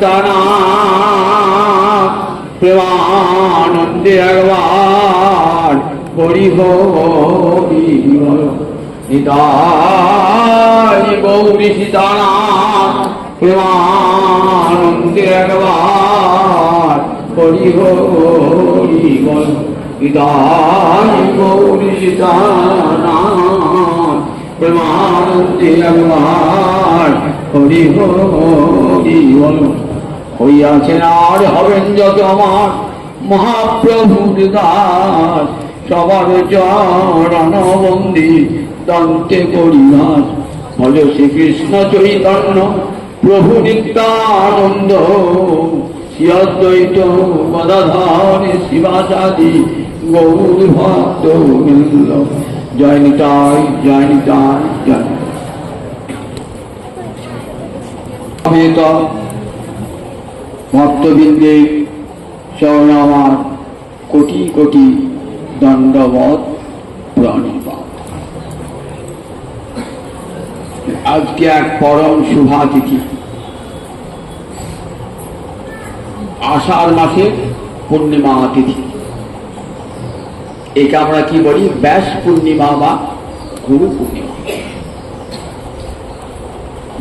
সীতানাথ প্রেমানন্দে একবার হরি হরি বল। নিতাই গৌরী সীতানাথ প্রেমানন্দে একবার হরি হরি বল। নিতাই গৌরী সীতানাথ প্রেমানন্দে একবার হরি হরি বল। হইয়াছেন আর হবেন যত আমার মহাপ্রভুর দাস, সবার চরণবন্দি দন্তে করিদাস। ভজ শ্রীকৃষ্ণ চৈতন্য প্রভু নিত্যানন্দ, শ্রী অদ্বৈত গদাধর শিবাচাদি গৌর ভক্ত বৃন্দ। জয় নিতাই জয় নিতাই জয়। আমি তো ভক্তবৃন্দে চরণ আমার কোটি কোটি দণ্ডবত প্রণিপাত। আজকে এক পরম শুভা তিথি, আষাঢ় মাসের পূর্ণিমা তিথি। একে আমরা কি বলি? ব্যাস পূর্ণিমা বা গুরু পূর্ণিমা।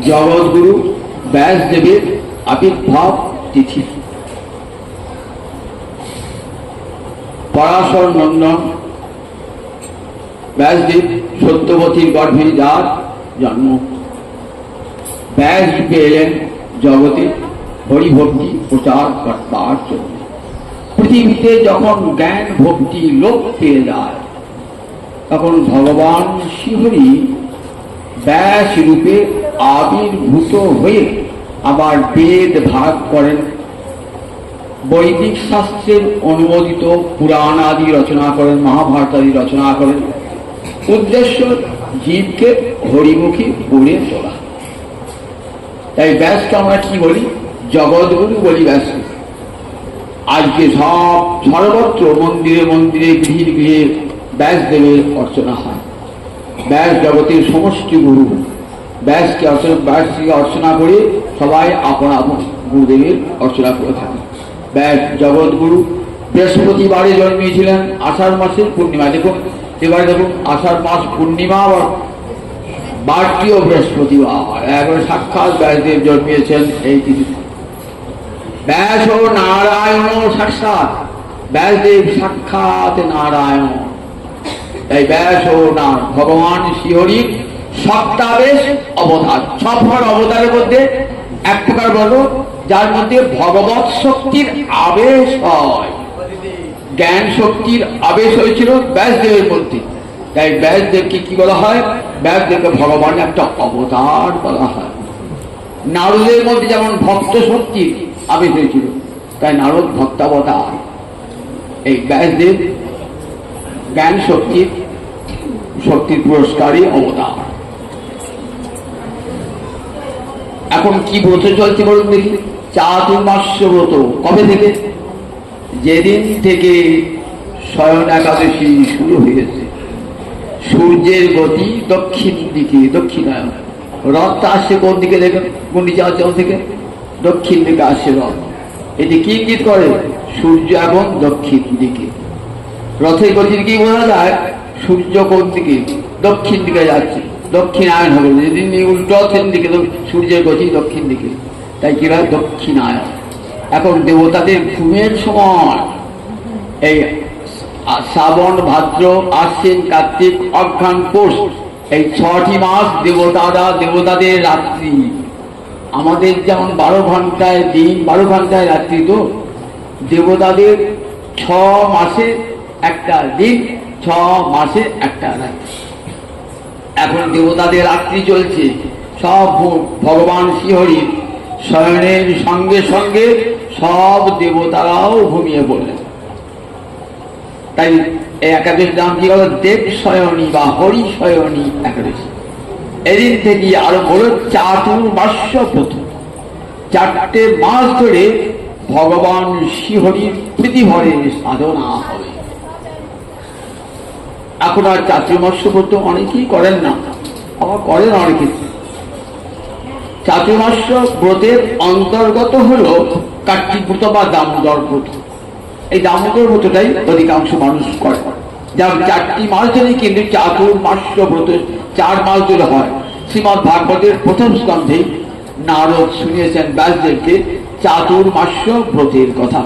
জগৎগুরু ব্যাসদেবের আবির্ভাব তিথি। পরাশর নন্দন ব্যাসদেব সত্যবতীর গর্ভে যার জন্ম, ব্যাস পেলেন জগতে হরিভক্তি প্রচার করবার জন্য। পৃথিবীতে যখন জ্ঞান ভক্তি লোপ পেয়ে যায়, তখন ভগবান শ্রীহরি ব্যাস রূপে আবির্ভূত হয়ে আবার বেদ ভাগ করেন, বৈদিক শাস্ত্রের অনুমোদিত পুরাণ আদি রচনা করেন, মহাভারত আদি রচনা করেন। উদ্দেশ্য জীবকে হরিমুখী করে তোলা। তাই ব্যাসকে আমরা কি বলি? জগৎগুরু বলি ব্যাস। আজকে সর্বত্র মন্দিরে মন্দিরে গৃহে গৃহে ব্যাসদেবের অর্চনা হয়। ব্যাস জগতের সমষ্টি গুরু। ব্যাসকে অর্চনা করে সবাই আপন আপন গুরুদেবের অর্চনা করে থাকে। ব্যাস জগৎগুরু। বৃহস্পতিবারে জন্মিয়েছিলেন আষাঢ় মাসের পূর্ণিমা। দেখুন এবারে দেখুন আষাঢ় মাস পূর্ণিমা বারটিও বৃহস্পতিবার, একবার সাক্ষাৎ ব্যাসদেব জন্মিয়েছেন এই তিথিতে। ব্যাস ও নারায়ণ সাক্ষাৎ, ব্যাসদেব সাক্ষাৎ নারায়ণ। তাই ব্যাস ও ভগবান শ্রীহরির সপ্তাবেশ অবতার। সব অবতারের মধ্যে এক প্রকার বলো যার মধ্যে ভগবৎ শক্তির আবেশ হয়। জ্ঞান শক্তির আবেশ হয়েছিল ব্যাসদেবের মধ্যে। তাই ব্যাসদেবকে কি বলা হয়? ব্যাসদেবকে ভগবানের একটা অবতার বলা হয়। নারদের মধ্যে যেমন ভক্ত শক্তির আবেশ হয়েছিল, তাই নারদ ভক্তাবতার। এই ব্যাসদেব জ্ঞান শক্তির পুরস্কারী অবতার। এখন কি ব্রত চলছে বলুন দেখি? চাতুর্মাস্য ব্রত। কবে থেকে? যেদিন থেকে শয়ন একাদশী শুরু হয়েছে। সূর্যের গতি দক্ষিণ দিকে, দক্ষিণায়ন। রথটা আসছে কোন দিকে? দেখেন গুন্ডিচাচল থেকে দক্ষিণ দিকে আসছে রথ। এটি কি ইঙ্গিত করে? সূর্য এবং দক্ষিণ দিকে। রথের গতির কি বোঝা যায়? সূর্য কোন দিকে? দক্ষিণ দিকে যাচ্ছে, দক্ষিণায়ন হবে। যেদিন উল্টো দিকে সূর্যের গতি দক্ষিণ দিকে, তাই কি হয়? দক্ষিণায়ন। এখন দেবতাদের ঘুমের সময় এই শ্রাবণ ভাদ্র আশ্বিন কার্তিক অঘ্রাণ পৌষ, এই 6টি মাস দেবতাদের রাত্রি। আমাদের যেমন 12 ঘন্টায় দিন, 12 ঘন্টায় রাত্রি, তো দেবতাদের 6 মাসে একটা দিন, 6 মাসে একটা রাত্রি। এখন দেবতাদের রাত্রি চলছে। সব ভগবান শ্রীহরির শয়নের সঙ্গে সঙ্গে সব দেবতারাও ঘুমিয়ে পড়লেন। তাই এই একাদশীর নাম কি হলো? দেব শয়নী বা হরি শয়নী একাদশী। এদিন থেকে আরো হলো চাতুর্মাস্য ব্রত। 4টে মাস ধরে ভগবান শ্রীহরির প্রীতিভরে সাধনা হবে। এখন আর চাতুর্মাস্য ব্রত অনেকেই করেন না, আবার করেন অনেকে। চাতুর্মাস্য ব্রতের অন্তর্গত হলো কার্তিক ব্রত বা দামোদর ব্রত। এই দামোদর ব্রতটাই অধিকাংশ মানুষ করে, যার 4টি মাস ধরে, কিন্তু চাতুর্মাস্য ব্রত 4 মাস ধরে হয়। শ্রীমদ্ ভাগবতের প্রথম স্কন্ধে নারদ শুনিয়েছেন ব্যাসদেবকে চাতুর্মাস্য ব্রতের কথা।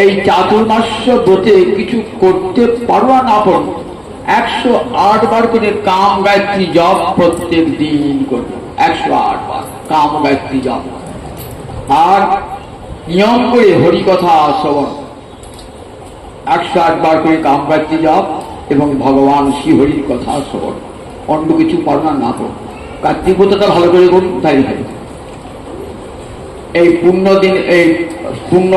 এই চাতুর্মাস্য ব্রতে কিছু করতে পারো না পারো, 108 বার করে কাম গায়ত্রী জপ প্রত্যেক দিন করবে, 108 বার কাম গায়ত্রী জপ। আর নিয়ম করে হরি কথা শ্রবণ, 108 বার করে কাম গায়ত্রী জপ এবং ভগবান শ্রী হরির কথা শ্রবণ। অন্য কিছু পারো না পারো, কার্তিক ব্রতটা ভালো করে করুন, তাই হবে। এই পুণ্য দিন, এই পুণ্য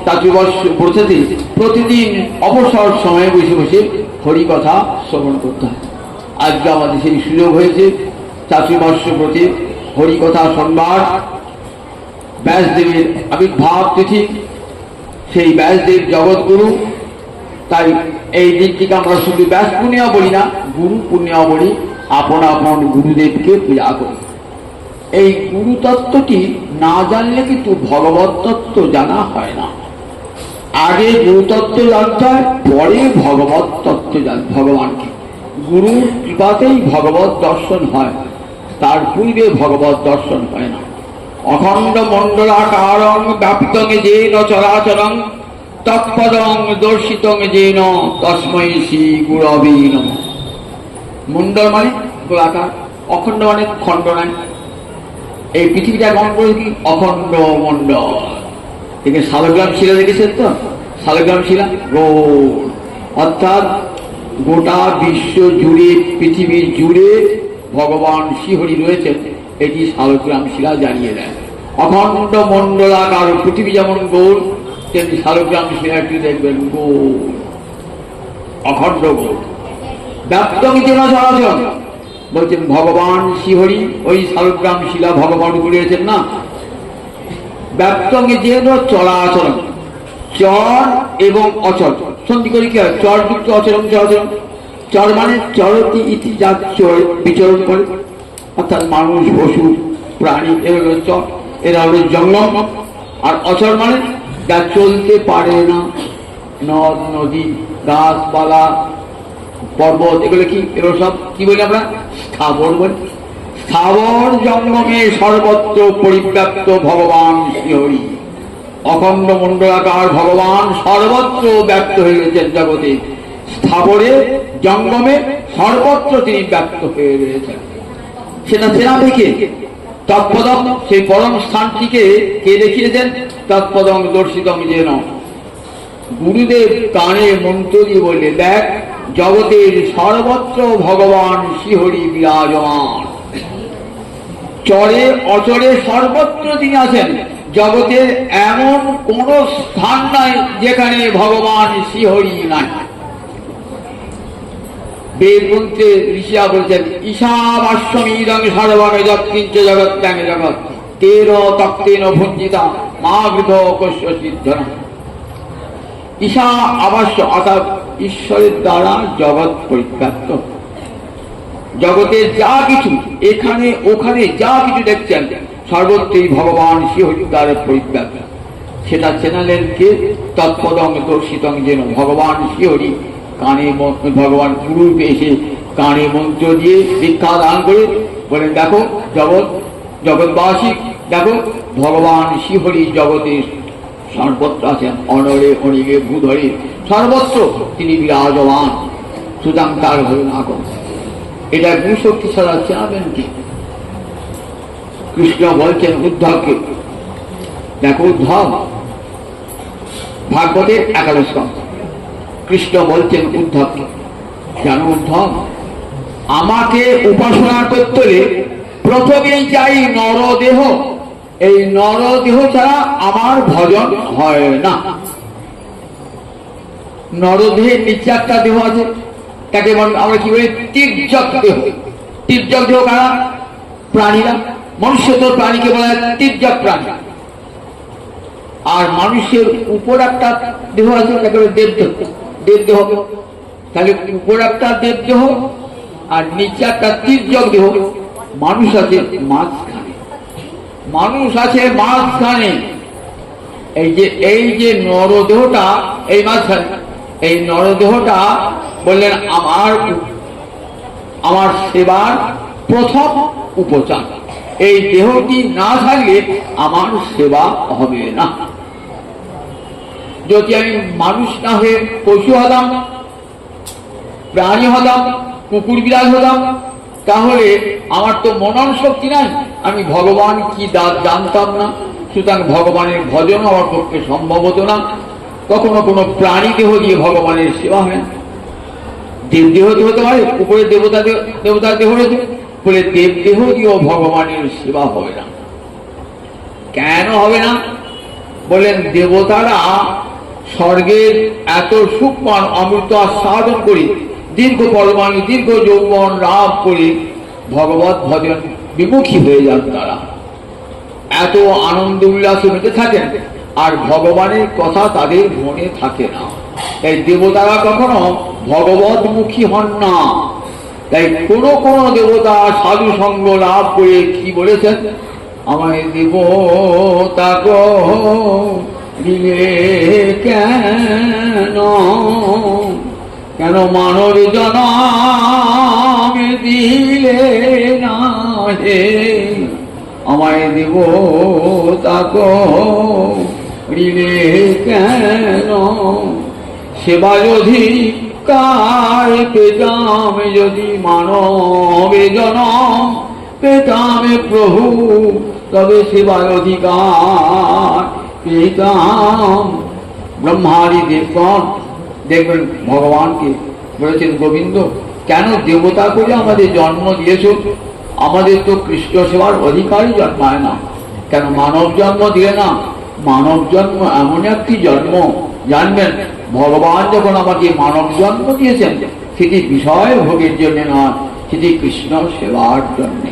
চাতুর্মাস্য ব্রততে প্রতিদিন অবসর সময়ে বসে বসে হরি কথা শ্রবণ করতে হয়। আজকে আমাদের সেই সুযোগ হয়েছে, চাতুর্মাস্য ব্রতে হরি কথা শোনবার। ব্যাসদেবের আবির্ভাব তিথি, সেই ব্যাসদেব জগৎগুরু, তাই এই দিনটিকে আমরা শুধু ব্যাস পূর্ণিমা বলি না, গুরু পূর্ণিমা বলি। আপন আপন গুরুদেবকে পূজা করি। এই গুরু তত্ত্বটি না জানলে কিন্তু ভগবত তত্ত্ব জানা হয় না। আগে গুরু তত্ত্ব জানতে হয়, পরে ভগবত তত্ত্ব জানতে, ভগবানকে। গুরুর কৃপাতেই ভগবত দর্শন হয়, তার পূর্বে ভগবত দর্শন হয় না। অখণ্ড মণ্ডলাকারং ব্যাপ্তং যেন চরাচরং তৎপদং দর্শিতং যেন তস্मै শ্রী গুরবে নমঃ। মণ্ডল মানে গোলাকার, অখণ্ড মানে খণ্ড নাই। এই পৃথিবীটা কেমন করে কি অখণ্ড মণ্ডল। এখানে শালগ্রাম শিলা দেখেছেন তো, শালগ্রাম শিলা গোল, অর্থাৎ গোটা বিশ্ব জুড়ে, পৃথিবী জুড়ে ভগবান শ্রীহরি রয়েছেন, এটি শালগ্রাম শিলা জানিয়ে দেয়। অখণ্ড মণ্ডলাকার, পৃথিবী যেমন গোল, তেমনি শালগ্রাম শিলাটি দেখবেন গোল, অখণ্ড গোল। ব্যাপ্তং যেন চরাচর, বলছেন ভগবান শ্রীহরি ওই শালগ্রাম শিলা ভগবান করিয়েছেন না। ব্যাপ্তং যেন চরাচরণ, চর এবং অচর সন্ধি করে কি হয়, চর যুক্ত অচরণ চরাচরণ। চর মানে চরতি ইতি, যা বিচরণ করে, অর্থাৎ মানুষ পশু প্রাণী, এরা হলো চর, এরা হলো জঙ্গম। আর অচর মানে যা চলতে পারে না, নদ নদী গাছপালা পর্বত, এগুলো কি, এগুলো সব কি বলি আমরা, স্থাবর বলি। স্থাবর জঙ্গমে সর্বত্র পরিব্যাপ্ত ভগবান শ্রীহরি। অখণ্ড মণ্ডলাকার ভগবান সর্বত্র ব্যক্ত হয়ে গেছেন জগতে, স্থাবরে জঙ্গমে সর্বত্র তিনি ব্যক্ত হয়ে রয়েছেন। সেটা সেনা থেকে তৎপদম, সেই পরম স্থানটিকে কে দেখিয়েছেন, তৎপদম দর্শিতম যেন। গুরুদেব কানে মন্ত্র দিয়ে বললে, দেখ জগতের সর্বত্র ভগবান শ্রীহরি বিরাজমান। চরে অচরে সর্বত্র তিনি আছেন। জগতের এমন কোন স্থান নাই যেখানে ভগবান শ্রীহরি নাই। বেদমন্ত্রে ঋষিরা বলছেন, ঈশাবাস্যমিদং সর্বং যৎকিঞ্চ জগৎযাং জগৎ তেন তক্তেন ভঞ্জিতা মা গৃহ কস্য সিদ্ধনা। ঈশা আবাস্য, অর্থাৎ ঈশ্বরের দ্বারা জগৎ পরিব্যাপ্ত। জগতের যা কিছু এখানে ওখানে যা কিছু দেখছেন, সর্বত্রই ভগবান শ্রীহরির দ্বারা পরিব্যাপ্ত। সেটা চেনালেন কে, তৎপদং দর্শিতং যেন। ভগবান শ্রীহরি কানে, ভগবান গুরু এসে কানে মন্ত্র দিয়ে দীক্ষা দান করে বলেন, দেখো জগৎবাসী, দেখো ভগবান শ্রীহরি জগতের সর্বত্র আছেন, অনরে অনিগে ভূধরে সর্বত্র তিনি বিরাজমান। সুতরাং তার হল না কম। এটা গুণশক্তি ছাড়া চেনাবেন কি? কৃষ্ণ বলছেন উদ্ধবকে, দেখো উদ্ধব, ভাগবতের 11 স্কন্ধ, কৃষ্ণ বলছেন উদ্ধবকে, জানো উদ্ধব, আমাকে উপাসনা করতে হলে প্রথমেই চাই নরদেহ। এই নরদেহ ছাড়া আমার ভজন হয় না। নরদেহের নিচে একটা দেহ আছে, তাকে আমরা কি বলি, তির্যক দেহ। তির্যক দেহ কারা? প্রাণীরা। মনুষ্য তো প্রাণীকে বলা হয় তির্যক প্রাণী। আর মানুষের উপর একটা দেহ আছে, তাকে বলে দেবদেহ। দেবদেহ, তাহলে উপর একটা দেবদেহ আর নিচে একটা তির্যক দেহ। মানুষ আছে মাঝখানে। মানুষ আছে মাঝখানে, এই যে নরদেহটা এই মাঝখানে, এই নরদেহটা বললেন আমার সেবার প্রথম উপচার। এই দেহটি না থাকলে আমার সেবা হবে না। যদি আমি মানুষ না হয়ে পশু হতাম, প্রাণী হতাম, কুকুর বিড়াল হতাম, তাহলে আমার তো মনন শক্তি নাই, আমি ভগবান কি জানতাম না। সুতরাং ভগবানের ভজন আমার পক্ষে সম্ভব হতো না। কখনো কোনো প্রাণী দেহ দিয়ে ভগবানের সেবা হয় না। দেব দেহ হতে পারে, উপরে দেবতার দেহ রয়েছে বলে দেব দেহ দিয়েও ভগবানের সেবা হবে না। কেন হবে না? বলেন দেবতারা স্বর্গের এত সুখমান অমৃত আস্বাদন করে দীর্ঘ পরমাণু দীর্ঘ যৌবন লাভ করে ভগবত ভজন বিমুখী হয়ে যান। তারা এত আনন্দ উল্লাসে মেতে থাকেন, আর ভগবানের কথা তাদের মনে থাকে না। তাই দেবতারা কখনো ভগবতমুখী হন না। তাই কোন কোন দেবতা সাধু সঙ্গ লাভ করে কি বলেছেন, আমায় দেবতা গো দিলে কেন, কেন মানব জনম দিলে না হে, আমায় দেবতা গো দিলে কেন, সেবা যদি কার পেতাম, যদি মানবে জনম পেতাম প্রভু, তবে সেবার অধিকার পেতাম। ব্রহ্মাদি দেবগণ দেখবেন ভগবানকে বলেছেন, গোবিন্দ কেন দেবতা করে আমাদের জন্ম দিয়েছ, আমাদের তো কৃষ্ণ সেবার অধিকারই জন্মায় না, কেন মানব জন্ম দিলে না? মানব জন্ম এমন একটি জন্ম, জানবেন ভগবান যখন আমাকে মানব জন্ম দিয়েছেন সেটি বিষয় ভোগের জন্য নয়, সেটি কৃষ্ণ সেবার জন্য।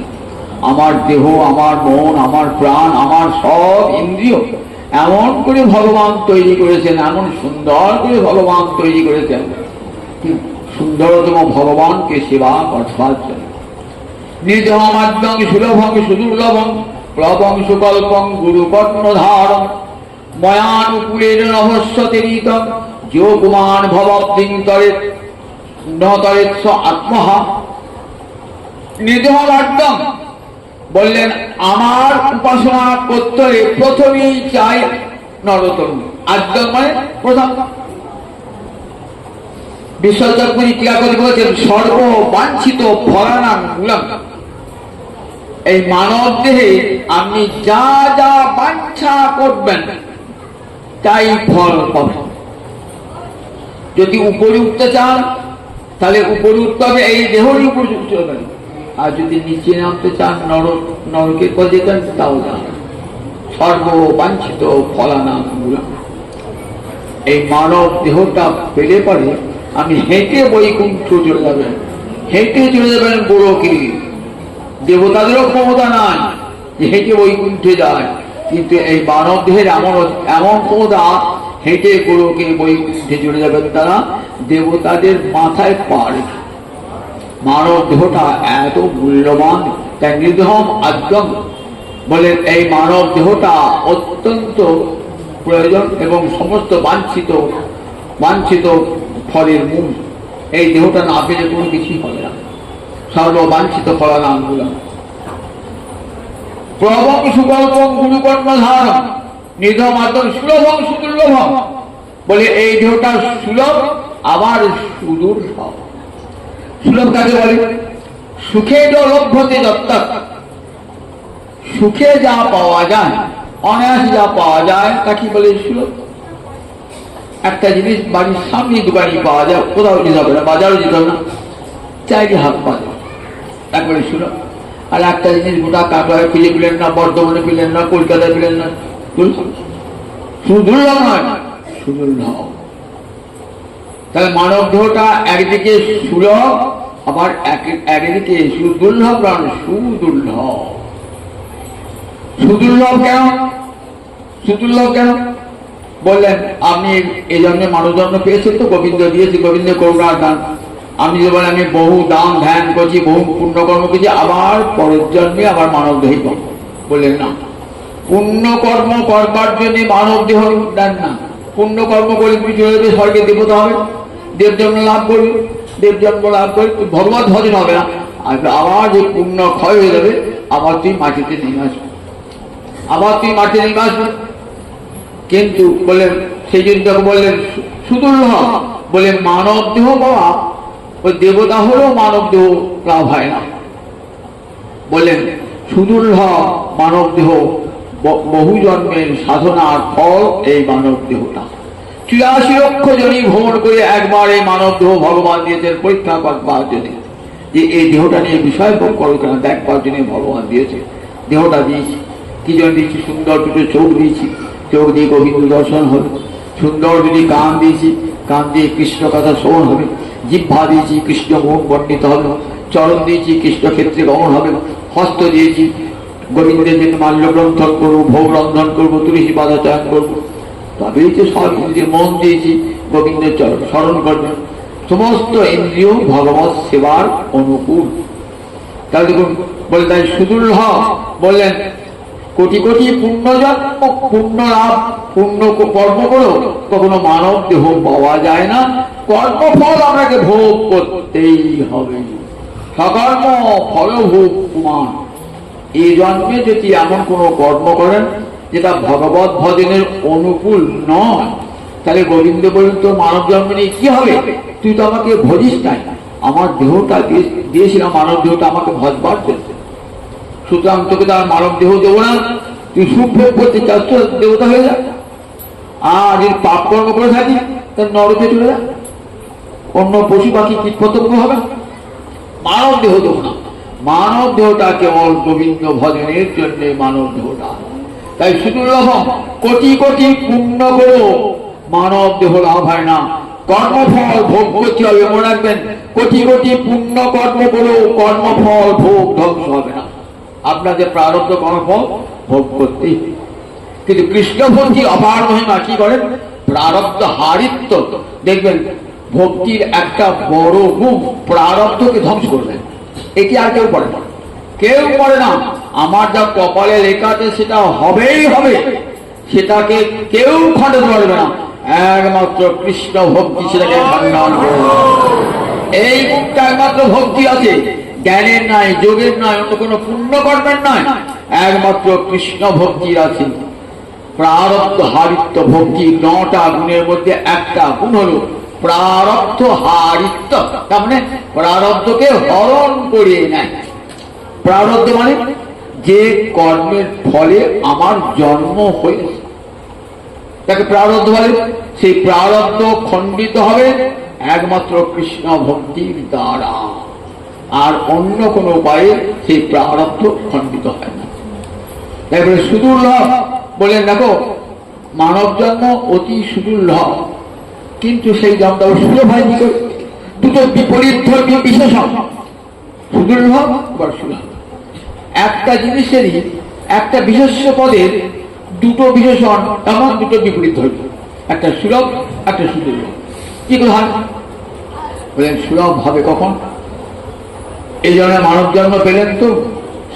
আমার দেহ, আমার মন, আমার প্রাণ, আমার সব ইন্দ্রিয় এমন করে ভগবান তৈরি করেছেন, এমন সুন্দর করে ভগবান তৈরি করেছেন, সুন্দরতম ভগবানকে সেবা করবার জন্য। নির্জমাদ্যং সুলভং সুদুর্লভং প্লবং সুকল্পং গুরুকর্ণধারং ময়ানুকূলেন নভস্যতিরিতং যোগমান ভবব্দিংতরে নতরেৎস আত্মহা। নির্জমাদ্যং বললেন আমার উপাসনা করতে প্রথমেই চাই নরোত্তম। আদ্যং মানে প্রথম। বিশ্বজগৎগুলি টিকা করে বলেছেন সর্ব বাঞ্ছিত ফলানাং মূলং। এই মানব দেহে আপনি যা যা বাঞ্ছা করবেন তাই ফল পাবেন। যদি উপরে উঠতে চান তাহলে উপরে উঠতে হবে, এই দেহরই উপরে উঠতে হবে। আর যদি নিচে নামতে চান নরকের পদে যান তাও যান। সর্ববাঞ্ছিত ফলানাং মূলং। এই মানব দেহটা পেলে পরে আমি হেঁটে বৈকুণ্ঠ চলে যাবেন, হেঁটে চলে যাবেন গোলকে। দেবতাদেরও ক্ষমতা নাই যে হেঁটে বৈকুণ্ঠে যায়, কিন্তু এই মানব দেহের এমন ক্ষমতা, হেঁটে গোলকে বৈকুণ্ঠে চলে যাবেন তারা, দেবতাদের মাথায় পারে। মানব দেহটা এত মূল্যবান, তাই নির্ধম আদ্যম বলে এই মানব দেহটা অত্যন্ত প্রয়োজন এবং সমস্ত বাঞ্ছিত ফলের মূল। এই দেহটা না পেলে কোনো কিছুই হবে না। সর্ববাঞ্ছিত ফলানাং মূলং প্রভং সুকল্পং গুরুকর্ণধারং নির্ধম আদ্যম সুলভং সুদুর্লভং বলে এই দেহটা সুলভ আবার সুদুর্লভ। সুলভ কাকে বলে? সুখে লভ্যতে দত্তক, সুখে যা পাওয়া যায়, অনায়াসে যা পাওয়া যায় তাকে বলে সুলভ। একটা জিনিস বাড়ির সামনে দোকানে পাওয়া যায়, কোথাও যেতে হবে না, বাজারও যেতে হবে না, চাইলে হাত পাওয়া যায়, তারপরে সুলভ। আর একটা জিনিস গোটা কাটোয়ায় ফিরে পেলেন না, বর্ধমানে পেলেন না, কলকাতায় পেলেন না, সুদুর্লভ নয়, সুদুর্লভ। তাহলে মানব দেহটা একদিকে সুলভ আবার একদিকে সুদুর্লভ, সুদুর্লভ। সুদুর্লভ কেন? সুদুর্লভ কেন বললেন? আপনি এই জন্মে মানব জন্ম পেয়েছেন তো গোবিন্দ দিয়েছি, গোবিন্দ করুণার দান। আপনি যে বলেন আমি বহু দান ধ্যান করছি, বহু পুণ্যকর্ম করছি, আবার পরের জন্মে আবার মানব দেহই পাবো, বললেন না। পুণ্যকর্ম করবার জন্য মানব দেহ দেন না। পুণ্যকর্ম করে তুমি চলে যাবে স্বর্গে, দেবতা হবে, দেবজন্ম লাভ করবে, দেবজন্ম লাভ করে ভগবত ভজন হবে না। আবার যে পুণ্য ক্ষয় হয়ে যাবে, আবার তুই মাটিতে নেমে আসবে, আবার তুই মাটিতে নেমে আসবে। কিন্তু বললেন, সেই জন্য তাকে বললেন সুদূর্লভ, বলে মানব দেহ বাবা, ওই দেবতা হলেও মানব দেহ লাভ হয় না। বললেন সুদূর্লভ মানব দেহ, বহু জন্মের সাধনার ফল এই মানব দেহটা। ৮৪ লক্ষ জনই ভ্রমণ করে একবার এই মানব দেহ ভগবান দিয়েছেন পরীক্ষা করবার জন্য, যে এই দেহটা নিয়ে বিষয় ভোগ করো কেন, দেখবার জন্য ভগবান দিয়েছে। দেহটা দিয়েছি কি জন্য দিয়েছি? সুন্দর দুটো চোখ দিয়েছি, চোখ দিয়ে গোবিন্দ দর্শন হবে। সুন্দর যদি কান দিয়েছি, কান দিয়ে কৃষ্ণ কথা শ্রবণ হবে। জিহ্বা দিয়েছি, কৃষ্ণ মুখ বর্ণিত হবে। চরণ দিয়েছি, কৃষ্ণ ক্ষেত্রে গমন হবে। হস্ত দিয়েছি, গোবিন্দের জন্য মাল্য গ্রন্থন করবো, ভোগ রন্ধন করবো, তুলসী পাদাচয়ন করবো। তবেই তো সব ইন্দ্রিয়, মন দিয়েছি গোবিন্দের চরণ স্মরণ করবেন। সমস্ত ইন্দ্রিয় ভগবত সেবার অনুকূল। তাহলে দেখুন বলে তাই সুদূর্লভ, বললেন কোটি কোটি পুণ্য জন্ম, পুণ্য লাভ, পুণ্য কর্ম করো, কখনো মানব দেহ পাওয়া যায় না। কর্মফল আপনাকে ভোগ করতেই হবে, সকর্ম ফলভোগ কুমার। এই জন্মে যদি এমন কোন কর্ম করেন যেটা ভগবত ভজনের অনুকূল নয়, তাহলে গোবিন্দ বলেন তোর মানব জন্ম নিয়ে কি হবে? তুই তো আমাকে ভজিস নাই, আমার দেহটা দিয়েছিলাম, মানব দেহটা আমাকে ভজবার জন্য, সুতরাং তোকে তার মানব দেহ দেবো না। তুই সুখ ভোগ করতে চাস তো দেবতা হয়ে যা, আর যদি পাপ কর্ম করে থাকি তার নরকে চলে যা, অন্য পশু পাখি কীট পতঙ্গ হবে। মানব দেহ দেবো না, মানব দেহটা কেবল গোবিন্দ ভজনের জন্য মানব দেহটা। তাই সুদূর্লভ, কোটি কোটি পুণ্য করো, মানব দেহ লাভ হয় না। কর্মফল ভোগ করতে হবে, মনে রাখবেন, কোটি কোটি পুণ্য কর্ম করো, কর্মফল ভোগ ধ্বংস হবে না। আপনাদের প্রারব্ধ কর্মফল ভোগ করতেই। কিন্তু কৃষ্ণ ভক্তি অপার মহিমা কি করেন? প্রারব্ধ হারিত্ব। দেখবেন ভক্তির একটা বড় গুণ প্রারব্ধকে ধ্বংস করবেন। এটি আর কেউ করে না, কেউ করে না। আমার যা কপালে লেখা আছে সেটা হবেই হবে, সেটাকে কেউ খণ্ডন করবে না। একমাত্র কৃষ্ণ ভক্তি সেটাকে খণ্ডন করবে। এই গুণটা একমাত্র ভক্তি আছে, জ্ঞানের নাই, যোগের নয়, অন্য কোনো পুণ্য কর্মের নয়, একমাত্র কৃষ্ণ ভক্তির আছে। প্রারব্ধ হারিত্ব ভক্তি, ৯টা গুণের মধ্যে একটা গুণ হলো প্রারব্ধ হারিত্ব। তার মানে প্রারব্ধকে হরণ করিয়ে নেয়। প্রারব্ধ মানে যে কর্মের ফলে আমার জন্ম হয়েছে তাকে প্রারব্ধ বলে। সেই প্রারব্ধ খণ্ডিত হবে একমাত্র কৃষ্ণ ভক্তির দ্বারা, আর অন্য কোনো উপায়ে সেই প্রারব্ধ খণ্ডিত হয় না। এবারে সুদূর্লভ বলেন, দেখো মানব জন্ম অতি সুদূর্লভ, কিন্তু সেই জন্মটা সুলভ হয় কি করে? দুটো বিপরীত ধর্মীয় বিশেষণ, সুদূর্লভ বা সুলভ। একটা জিনিসেরই, একটা বিশেষ্য পদের দুটো বিশেষণ, এমন দুটো বিপরীত ধর্ম, একটা সুলভ একটা সুদূর্লভ। কি করে হয়? বলেন সুলভ হবে কখন? এই জন্য মানব জন্ম পেলেন তো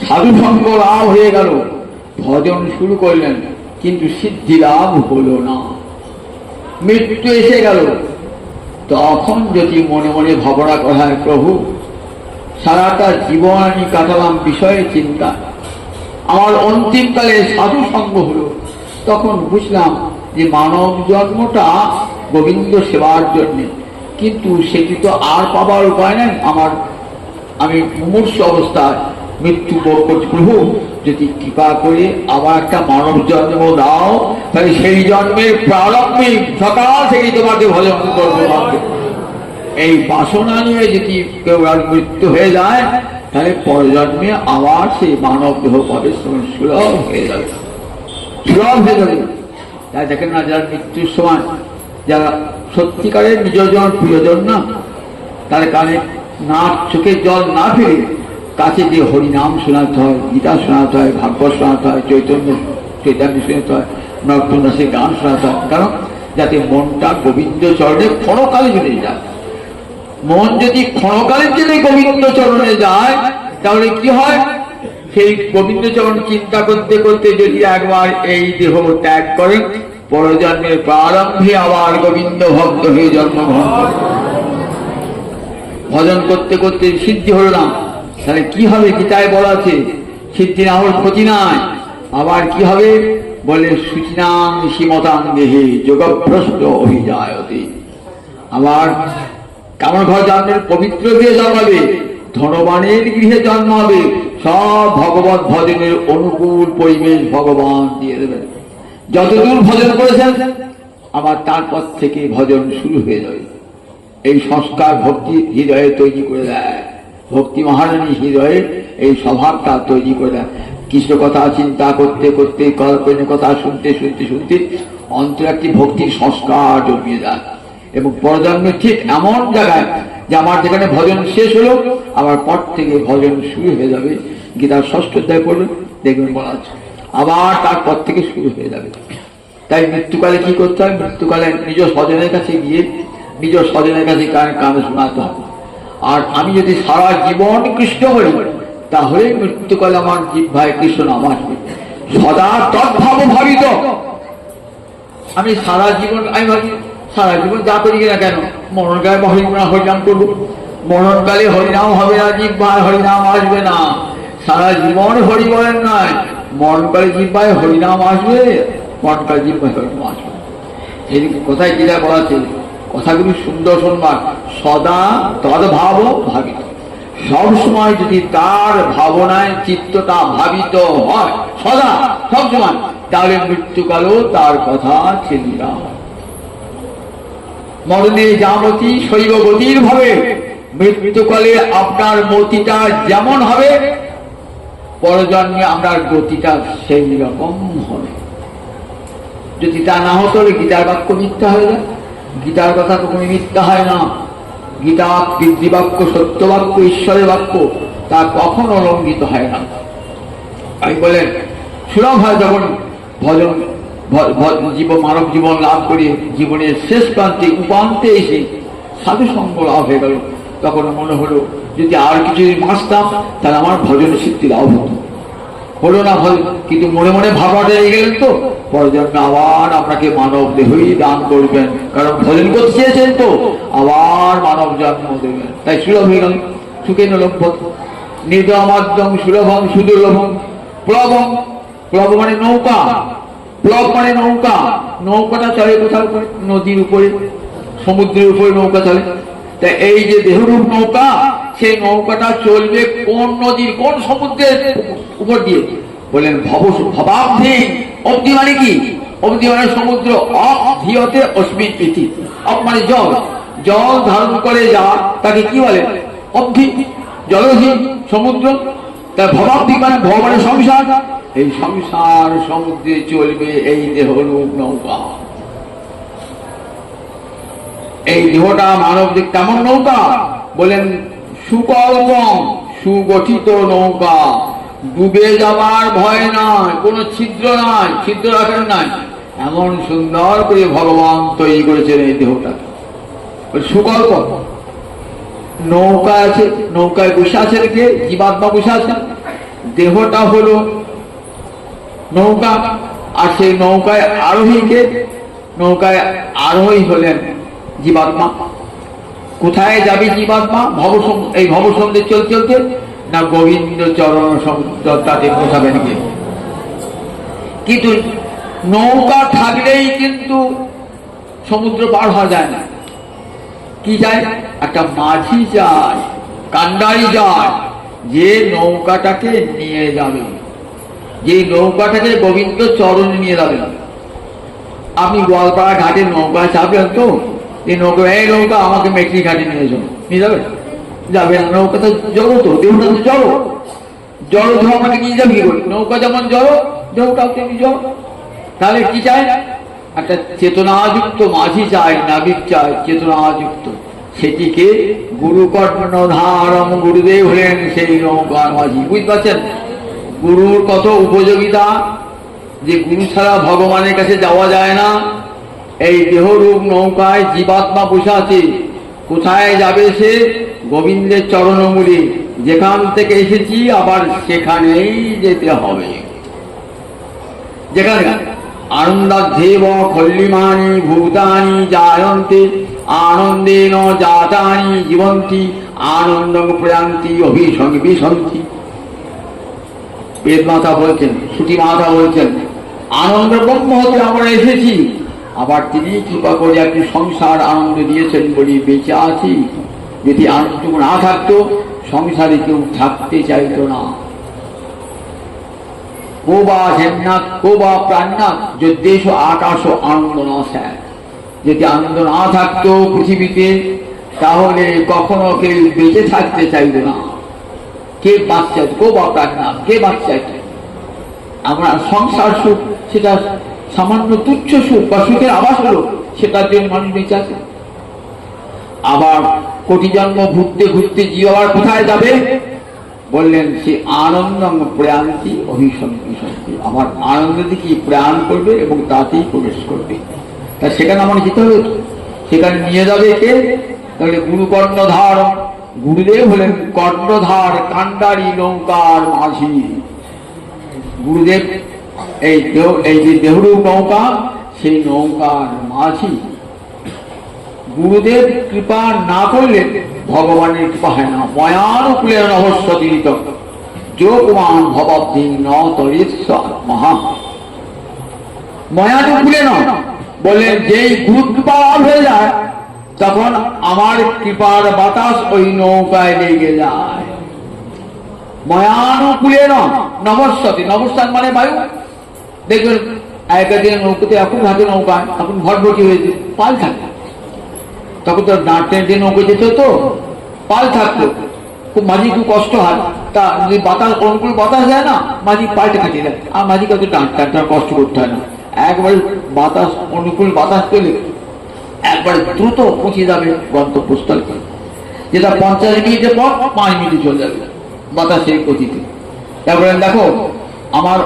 সাধু সঙ্গ লাভ হয়ে গেল, ভজন শুরু করলেন, কিন্তু সিদ্ধি লাভ হলো না, মৃত্যু এসে গেল। তখন যদি মনে মনে ভাবনা করা হয়, প্রভু সারাটা জীবন আমি কাটালাম বিষয়ে চিন্তা, আমার অন্তিমকালে সাধু সঙ্গ হলো, তখন বুঝলাম যে মানব জন্মটা গোবিন্দ সেবার জন্য, কিন্তু সেটি তো আর পাবার উপায় নাই। আমি মুমূর্ষ অবস্থায় মৃত্যু ভোগ করছি, প্রভু যদি কৃপা করে আবার একটা মানব জন্ম দাও, তাহলে সেই জন্মের প্রারম্ভে সকাল থেকে তোমাকে ভজন করবো। এই বাসনা নিয়ে যদি কেউ মৃত্যু হয়ে যায়, তাহলে পরজন্মে আবার সেই মানব দেহ পাবে, সুলভ হয়ে যাবে, সুলভ হয়ে যাবে। তাই দেখেন না, যারা মৃত্যুর সময় যারা সত্যিকারের নিজজন প্রিয়জন না, তার কানে না চোখের জল না ফেলে কাছে যে হরিনাম শোনাতে হয়, গীতা শোনাতে হয়, ভাগবত শোনাতে হয়, চৈতন্য শোনাতে হয়, নরতম দাসের গান শোনাতে হয়। কারণ যাতে মনটা গোবিন্দ চরণে ক্ষণকালে জুড়ে যায়। মন যদি ক্ষণকালের জন্য গোবিন্দ চরণে যায়, তাহলে কি হয়? সেই গোবিন্দচরণ চিন্তা করতে করতে যদি একবার এই দেহ ত্যাগ করেন, পরজন্মের প্রারম্ভে আবার গোবিন্দ ভক্ত হয়ে জন্মগ্রহণ করেন। ভজন করতে করতে সিদ্ধি হল না, তাহলে কি হবে? গীতায় বলা আছে সিদ্ধি না হল ক্ষতি নাই। আবার কি হবে বলে, সুচিনাং সীমতাং দেহে যোগভ্রষ্ট অভিজায়তে। আবার কেমন ঘর জন্মের? পবিত্র গৃহে জন্মাবে, ধনবানের গৃহে জন্মাবে, সব ভগবত ভজনের অনুকূল পরিবেশ ভগবান দিয়ে দেবেন। যতদূর ভজন করেছেন আবার তারপর থেকে ভজন শুরু হয়ে যাবে। এই সংস্কার ভক্তি হৃদয়ে তৈরি করে দেয়, ভক্তি মহারানী হৃদয়ে এই স্বভাবটা তৈরি করে দেয়। কৃষ্ণ কথা চিন্তা করতে করতে, কল্পনের কথা শুনতে শুনতে শুনতে অন্তরে একটি ভক্তির সংস্কার জন্মিয়ে যায়। এবং পরজন্মে ঠিক এমন জায়গায় যে আমার যেখানে ভজন শেষ হলো আবার পর থেকে ভজন শুরু হয়ে যাবে। গীতার 6ষ্ঠ অধ্যায় পড়বে, দেখবেন বলা আছে আবার তারপর থেকে শুরু হয়ে যাবে। তাই মৃত্যুকালে কি করতে হয়? মৃত্যুকালে নিজ স্বজনের কাছে গিয়ে নিজ স্বজনের কাছে কানে শোনাতে হবে। আর আমি যদি সারা জীবন কৃষ্ণ বলি, তাহলে মৃত্যুকালে আমার জিহ্বায় কৃষ্ণ নাম আসবে। সদা তদ্ভাব ভাবিত। আমি সারা জীবন সারা জীবন যা করি না কেন, মরণকালে হরিনাম করবো, মরণকালে হরিনাম হবে না, জিহ্বায় হরিনাম আসবে না। সারা জীবন হরি বলেন নয়, মরণকালে জিহ্বায় হরিনাম আসবে, মরণকালে জিহ্বায় হরিনাম আসবে। এই কথায় কি বলা আছে, কথাগুলি সুন্দর শুনবার। সদা তদ্ভাব ভাবিত, সবসময় যদি তার ভাবনায় চিত্তটা ভাবিত হয় সদা সবসময়, তাহলে মৃত্যুকালেও তার কথা ছেড়ে দেওয়া হয়। মরণে যামতি শৈব গতির ভাবে, মৃত্যুকালে আপনার মতিটা যেমন হবে পরজন্মে আপনার গতিটা সেই রকম হবে। যদি তা না হতো গীতার বাক্য মিথ্যা হয়ে যায়। গীতার কথা কখনো মিথ্যা হয় না। গীতা বৃদ্ধিবাক্য, সত্য বাক্য, ঈশ্বরের বাক্য, তা কখনো লঙ্ঘিত হয় না। আমি বলেন সুলভ হয় যখন ভজন মানব জীবন লাভ করে জীবনের শেষ প্রান্তে উপান্তে এসে সাধু সঙ্গ লাভ হয়ে গেল, তখন মনে হলো যদি আর কিছু বাঁচতাম তাহলে আমার ভজন সিদ্ধি লাভ হতো। হলো না ভজন, কিন্তু মনে মনে ভাবনাটা এগিয়ে গেলেন তো পরজন্মে আবার আপনাকে মানব দেহই দান করবেন, কারণ ভজন করতে চেয়েছেন তো আবার মানব জন্ম দেবেন। তাই সুলভ হয়ে গেল। সুখে নলভ্যত নিদমাদ্যম সুলভম সুদুর্লভম প্লবম। প্লব মানে নৌকা, প্লব মানে নৌকা। নৌকাটা চলে কোথাও? নদীর উপরে, সমুদ্রের উপরে নৌকা চলে। তা এই যে দেহরূপ নৌকা, সেই নৌকাটা চলবে কোন নদীর, কোন সমুদ্রের উপর দিয়ে? বলেন ভবাব্ধি। অব্ধি মানে কি? অব্ধি মানে সমুদ্র। অধিয়তে অস্মিন ইতি। অপ মানে জল, জল ধারণ করে যা তাকে কি বলে? অব্ধি। জলধি সমুদ্র। তা ভবাব্ধি মানে ভব মানে সংসার। এই সংসার সমুদ্রে চলবে এই দেহরূপ নৌকা। এই দেহটা মানব যে কেমন নৌকা? বলেন সুকল্পম, সুগঠিত নৌকা। ডুবে যাবার ভয় নাই, কোনো ছিদ্র নাই, ছিদ্র রাখেন নাই। এমন সুন্দর করে ভগবান তৈরি করেছেন এই দেহটা। সুকল্প নৌকা আছে, নৌকায় বসে আছেন কে? জীবাত্মা বসে আছেন। দেহটা হলো নৌকা, আর সেই নৌকায় আরোহী কে? নৌকায় আরোহী হলেন জীবাত্মা। কোথায় যাবে জীবাত্মা? এই ভবসমুদ্রে চলতে চলতে না গোবিন্দ চরণ তাতে পৌঁছাবেন কে? কিন্তু নৌকা থাকলেই কিন্তু সমুদ্র পার হওয়া যায় না। কি যায়? একটা মাঝি যায়, কান্ডারি যায়, যে নৌকাটাকে নিয়ে যাবে, যে নৌকাটাকে গোবিন্দ চরণে নিয়ে যাবে। আপনি গোয়ালপাড়া ঘাটে নৌকা চাপবেন তো, এই নৌকা, এই নৌকা আমাকে মেট্রি ঘাটে নিয়ে যাবে, নিয়ে যাবে? যাবে না। নৌকা তো জড়ো, তো দেহটা তো জড়ো। জড়ো দেহ আমাকে নিয়ে যাবে কি করে? নৌকা যেমন জড়ো, দেহটাও তেমনি জড়ো। তাহলে কি চাই? একটা চেতনাযুক্ত মাঝি চাই, নাবিক চাই, চেতনাযুক্ত। সেটিকে গুরু কর্ণধারম, গুরুদেব হলেন সেই নৌকার মাঝি। বুঝতে পারছেন গুরুর কত উপযোগিতা, যে গুরু ছাড়া ভগবানের কাছে যাওয়া যায় না। এই দেহরূপ নৌকায় জীবাত্মা বসে আছে। কোথায় যাবে সে? গোবিন্দের চরণমূলে। যেখান থেকে এসেছি আবার সেখানেই যেতে হবে। যেখানে আনন্দাধ্যেব খল্লিমানি ভূতানি জায়ন্তে আনন্দেন জাতানি জীবন্তি আনন্দং প্রয়ান্তি অভিসংবিশন্তি। বেদ মাতা বলছেন, শ্রুতি মাতা বলছেন, আনন্দ ব্রহ্ম হতে আমরা এসেছি, আবার তিনি কৃপা করে একটি সংসার আনন্দ দিয়েছেন বলে বেঁচে আছি। যদি আনন্দ না থাকতো সংসারে কেউ থাকতে চাইতো না। কোবা হেমনাথ কোবা প্রাণনাথ যদ্দেশ আকাশ আনন্দ না স্যার। যদি আনন্দ না থাকতো পৃথিবীতে তাহলে কখনো কেউ বেঁচে থাকতে চাইত না। কে বাচ্চা কোবা প্রাণনাথ, কে বাচ্চা? আমরা সংসার সুখ সেটা সামান্য তুচ্ছ সুখ বা সুখের আবাস হলো, সেটার জন্য মানুষ বেঁচে আছে। আবার কোটি জন্ম ঘুরতে ঘুরতে জীব আবার কোথায় যাবে? বললেন সে আনন্দ প্রান্তি অভিসংবিশন্তি। আমার আনন্দ দিকে প্রাণ করবে এবং তাতেই প্রবেশ করবে। তা সেখানে আমার যেতে হবে, সেখানে নিয়ে যাবে কে? তাহলে গুরু কর্ণধার। গুরুদেব হলেন কর্ণধার কান্ডারি নৌকার মাঝি। গুরুদেব এই যে দেহরু নৌকা, সেই নৌকার মাঝি। গুরুদেব কৃপা না করলে ভগবানের কৃপা হয় না। ময়ানুকূলে নভস্যতীত যোগমান ভবাব্ধি ন তরিৎস মহা। ময়ানুকূলে নয় বললেন, যেই গুরু কৃপা হয়ে যায় তখন আমার কৃপার বাতাস ওই নৌকায় লেগে যায়। ময়ানুকূলে নভস্যতি, নভস্যান মানে বায়ু। দেখবেন একদিন নৌকাতে এখন হাতে নৌকা এখন ভটভটি হয়েছে, পাল থাকে। তখন তো দাঁড় টেনে নৌকা যেত, তো পাল থাকতো, খুব মাঝি খুব কষ্ট হয়। তা যদি বাতাস অনুকূল বাতাস যায় না, মাঝি পাল্টে কাটিয়ে দেয়, আর মাঝিকে তো টানতে কষ্ট করতে হয় না। একবারে বাতাস অনুকূল বাতাস পেলে একবারে দ্রুত পৌঁছে যাবে গন্তব্যস্থলকে। যেটা 50 মিনিটের পর 5 মিনিটে চলে যাবে বাতাসের গতিতে। তারপরে দেখো আমার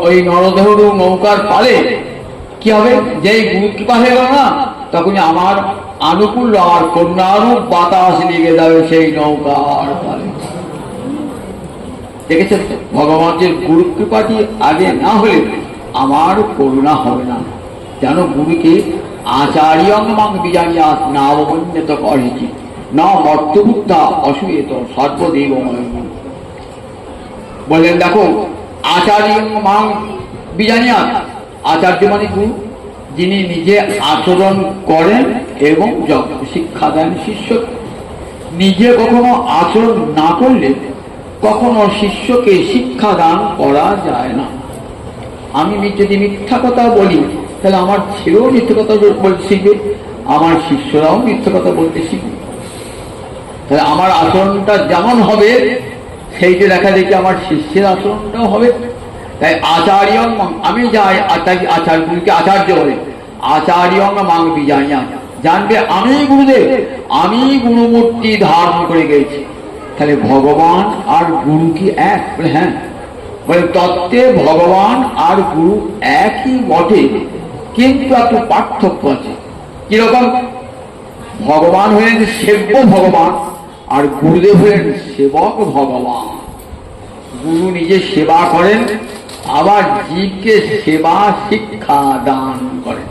ওই নরদেহরু নৌকার পালে কি হবে? যেই গুরু কৃপা হয়ে গেল না, তখনই আমার আনুকূল আর করুণারূপ বাতাস লেগে যাবে সেই নৌকার পালে। দেখেছেন ভগবানের গুরু কৃপাটি আগে না হলে আমার করুণা হবে না। যেন গুরুকে আচার্যং মাং বিজানিয়া না অবন্যত করেছি না মর্তবুদ্ধা অসুয়েত সর্বদেবময়। বললেন দেখো আচার্যং মাং বিজানিয়া, আচার্য মানে গুরু, যিনি নিজে আচরণ করেন এবং শিক্ষা দেন শিষ্য। নিজে কখনো আচরণ না করলে কখনো শিষ্যকে শিক্ষা দান করা যায় না। আমি যদি মিথ্যা কথা বলি তাহলে আমার ছেলেও মিথ্যা কথা বলতে শিখবে, আমার শিষ্যরাও মিথ্যা কথা বলতে শিখবে। তাহলে আমার আচরণটা যেমন হবে সেইটা দেখা দেখি আমার শিষ্যের আচরণটাও হবে। তাই আচার্য আমি যাই আচার্যকে আচার্য বলে, আচার্য মাং বিজানিয়া, জানবে আমি গুরুদেব, আমি গুরুমূর্তি ধারণ করে গেছি। তাহলে ভগবান আর গুরু কি এক? বলে হ্যাঁ। বলে তত্ত্বে ভগবান আর গুরু একই বটে, কিন্তু একটু পার্থক্য আছে। কিরকম? ভগবান হলেন সেব্য ভগবান আর গুরুদেব হলেন সেবক ভগবান। গুরু নিজে সেবা করেন, আবার জীবকে সেবা শিক্ষা দান করেন।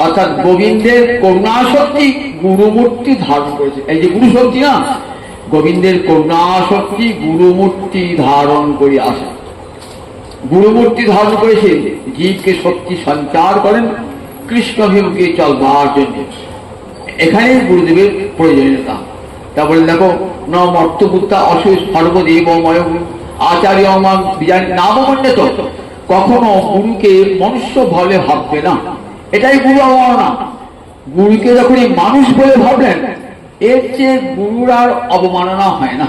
অর্থাৎ গোবিন্দের করুণা শক্তি গুরুমূর্তি ধারণ করেছে। এই যে গুরু শক্তি না, গোবিন্দের করুণা শক্তি গুরুমূর্তি ধারণ করে আসে। গুরুমূর্তি ধারণ করেছে জীবকে শক্তি সঞ্চার করেন কৃষ্ণভিমুখে চলবার জন্য। এখানেই গুরুদেবের প্রয়োজনীয়তা। তারপরে দেখো ন মর্তবুদ্ধা অসুখ সর্বদেবময় আচার্য নাম মন্যত, কখনো গুরুকে মনুষ্য বলে ভাববে না। এটাই গুরু অবমাননা। গুরুকে যখনই মানুষ বলে ভাবলেন, এর চেয়ে গুরুর আর অবমাননা হয় না।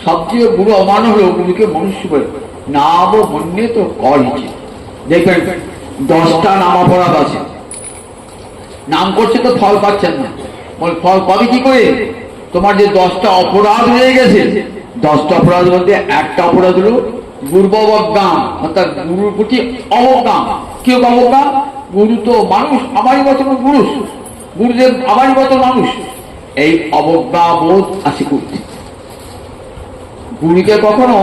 সবচেয়ে গুরু অবমাননা হলো গুরুকে মনুষ্য বলে নাম মন্যত করেছে। দেখবেন 10টা নাম অপরাধ আছে, নাম করছে তো ফল পাচ্ছেন না। ফল পাবে কি করে? তোমার যে 10টা অপরাধ হয়ে গেছে, 10টা অপরাধ বলতে একটা অপরাধ হলো গুরুবজ্ঞান, অর্থাৎ গুরুর প্রতি অবজ্ঞান। কেউ অবজ্ঞান? গুরু তো মানুষ, আমারই মতো পুরুষ, গুরুদেব আমারই মতো মানুষ, এই অবজ্ঞা বোধ আসে করতে। গুরুকে কখনো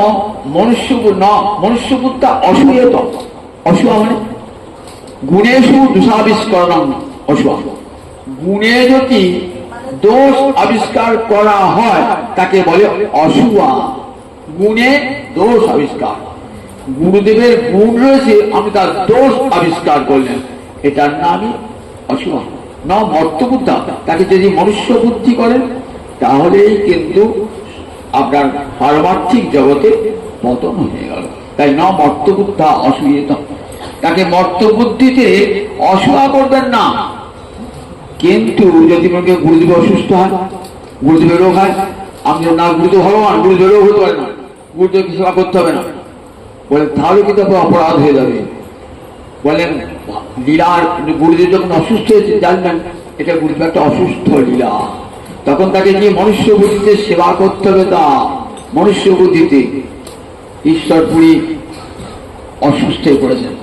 মনুষ্যবুদ্ধা অসূয়ত, অসূয়া মানে গুণেশু দোষাবিষ্করণ, অসূয়া গুণে যদি দোষ আবিষ্কার করা হয় তাকে বলে অসূয়া। গুণে দোষ আবিষ্কার, গুরুদেবের গুণ রয়েছে, আমি তার দোষ আবিষ্কার করলেন, এটার নামই অসূয়া। ন মর্তবুদ্ধা, তাকে যদি মনুষ্য বুদ্ধি করেন তাহলেই কিন্তু আপনার পারমার্থিক জগতে পতন হয়ে গেল। তাই ন মর্তবুদ্ধা অসূয়ত, তাকে মর্তবুদ্ধিতে অসূয়া করবেন না। কিন্তু যদি মনে গুরুদেব অসুস্থ হয়, গুরুদেবের রোগ হয়, আমি না গুরুদেব ভগবান, গুরুদেব রোগ হতে পারে না, গুরুদেবকে সেবা করতে হবে না, বলে তাহলে কিন্তু অপরাধ হয়ে যাবে। বলেন লীলার গুরুদেব যখন অসুস্থ হয়েছে জানবেন এটা গুরুদেব একটা অসুস্থ লীলা, তখন তাকে নিয়ে মনুষ্য বুদ্ধিতে সেবা করতে হবে। তা মনুষ্য বুদ্ধিতে ঈশ্বরপুরী অসুস্থ হয়ে পড়েছেন,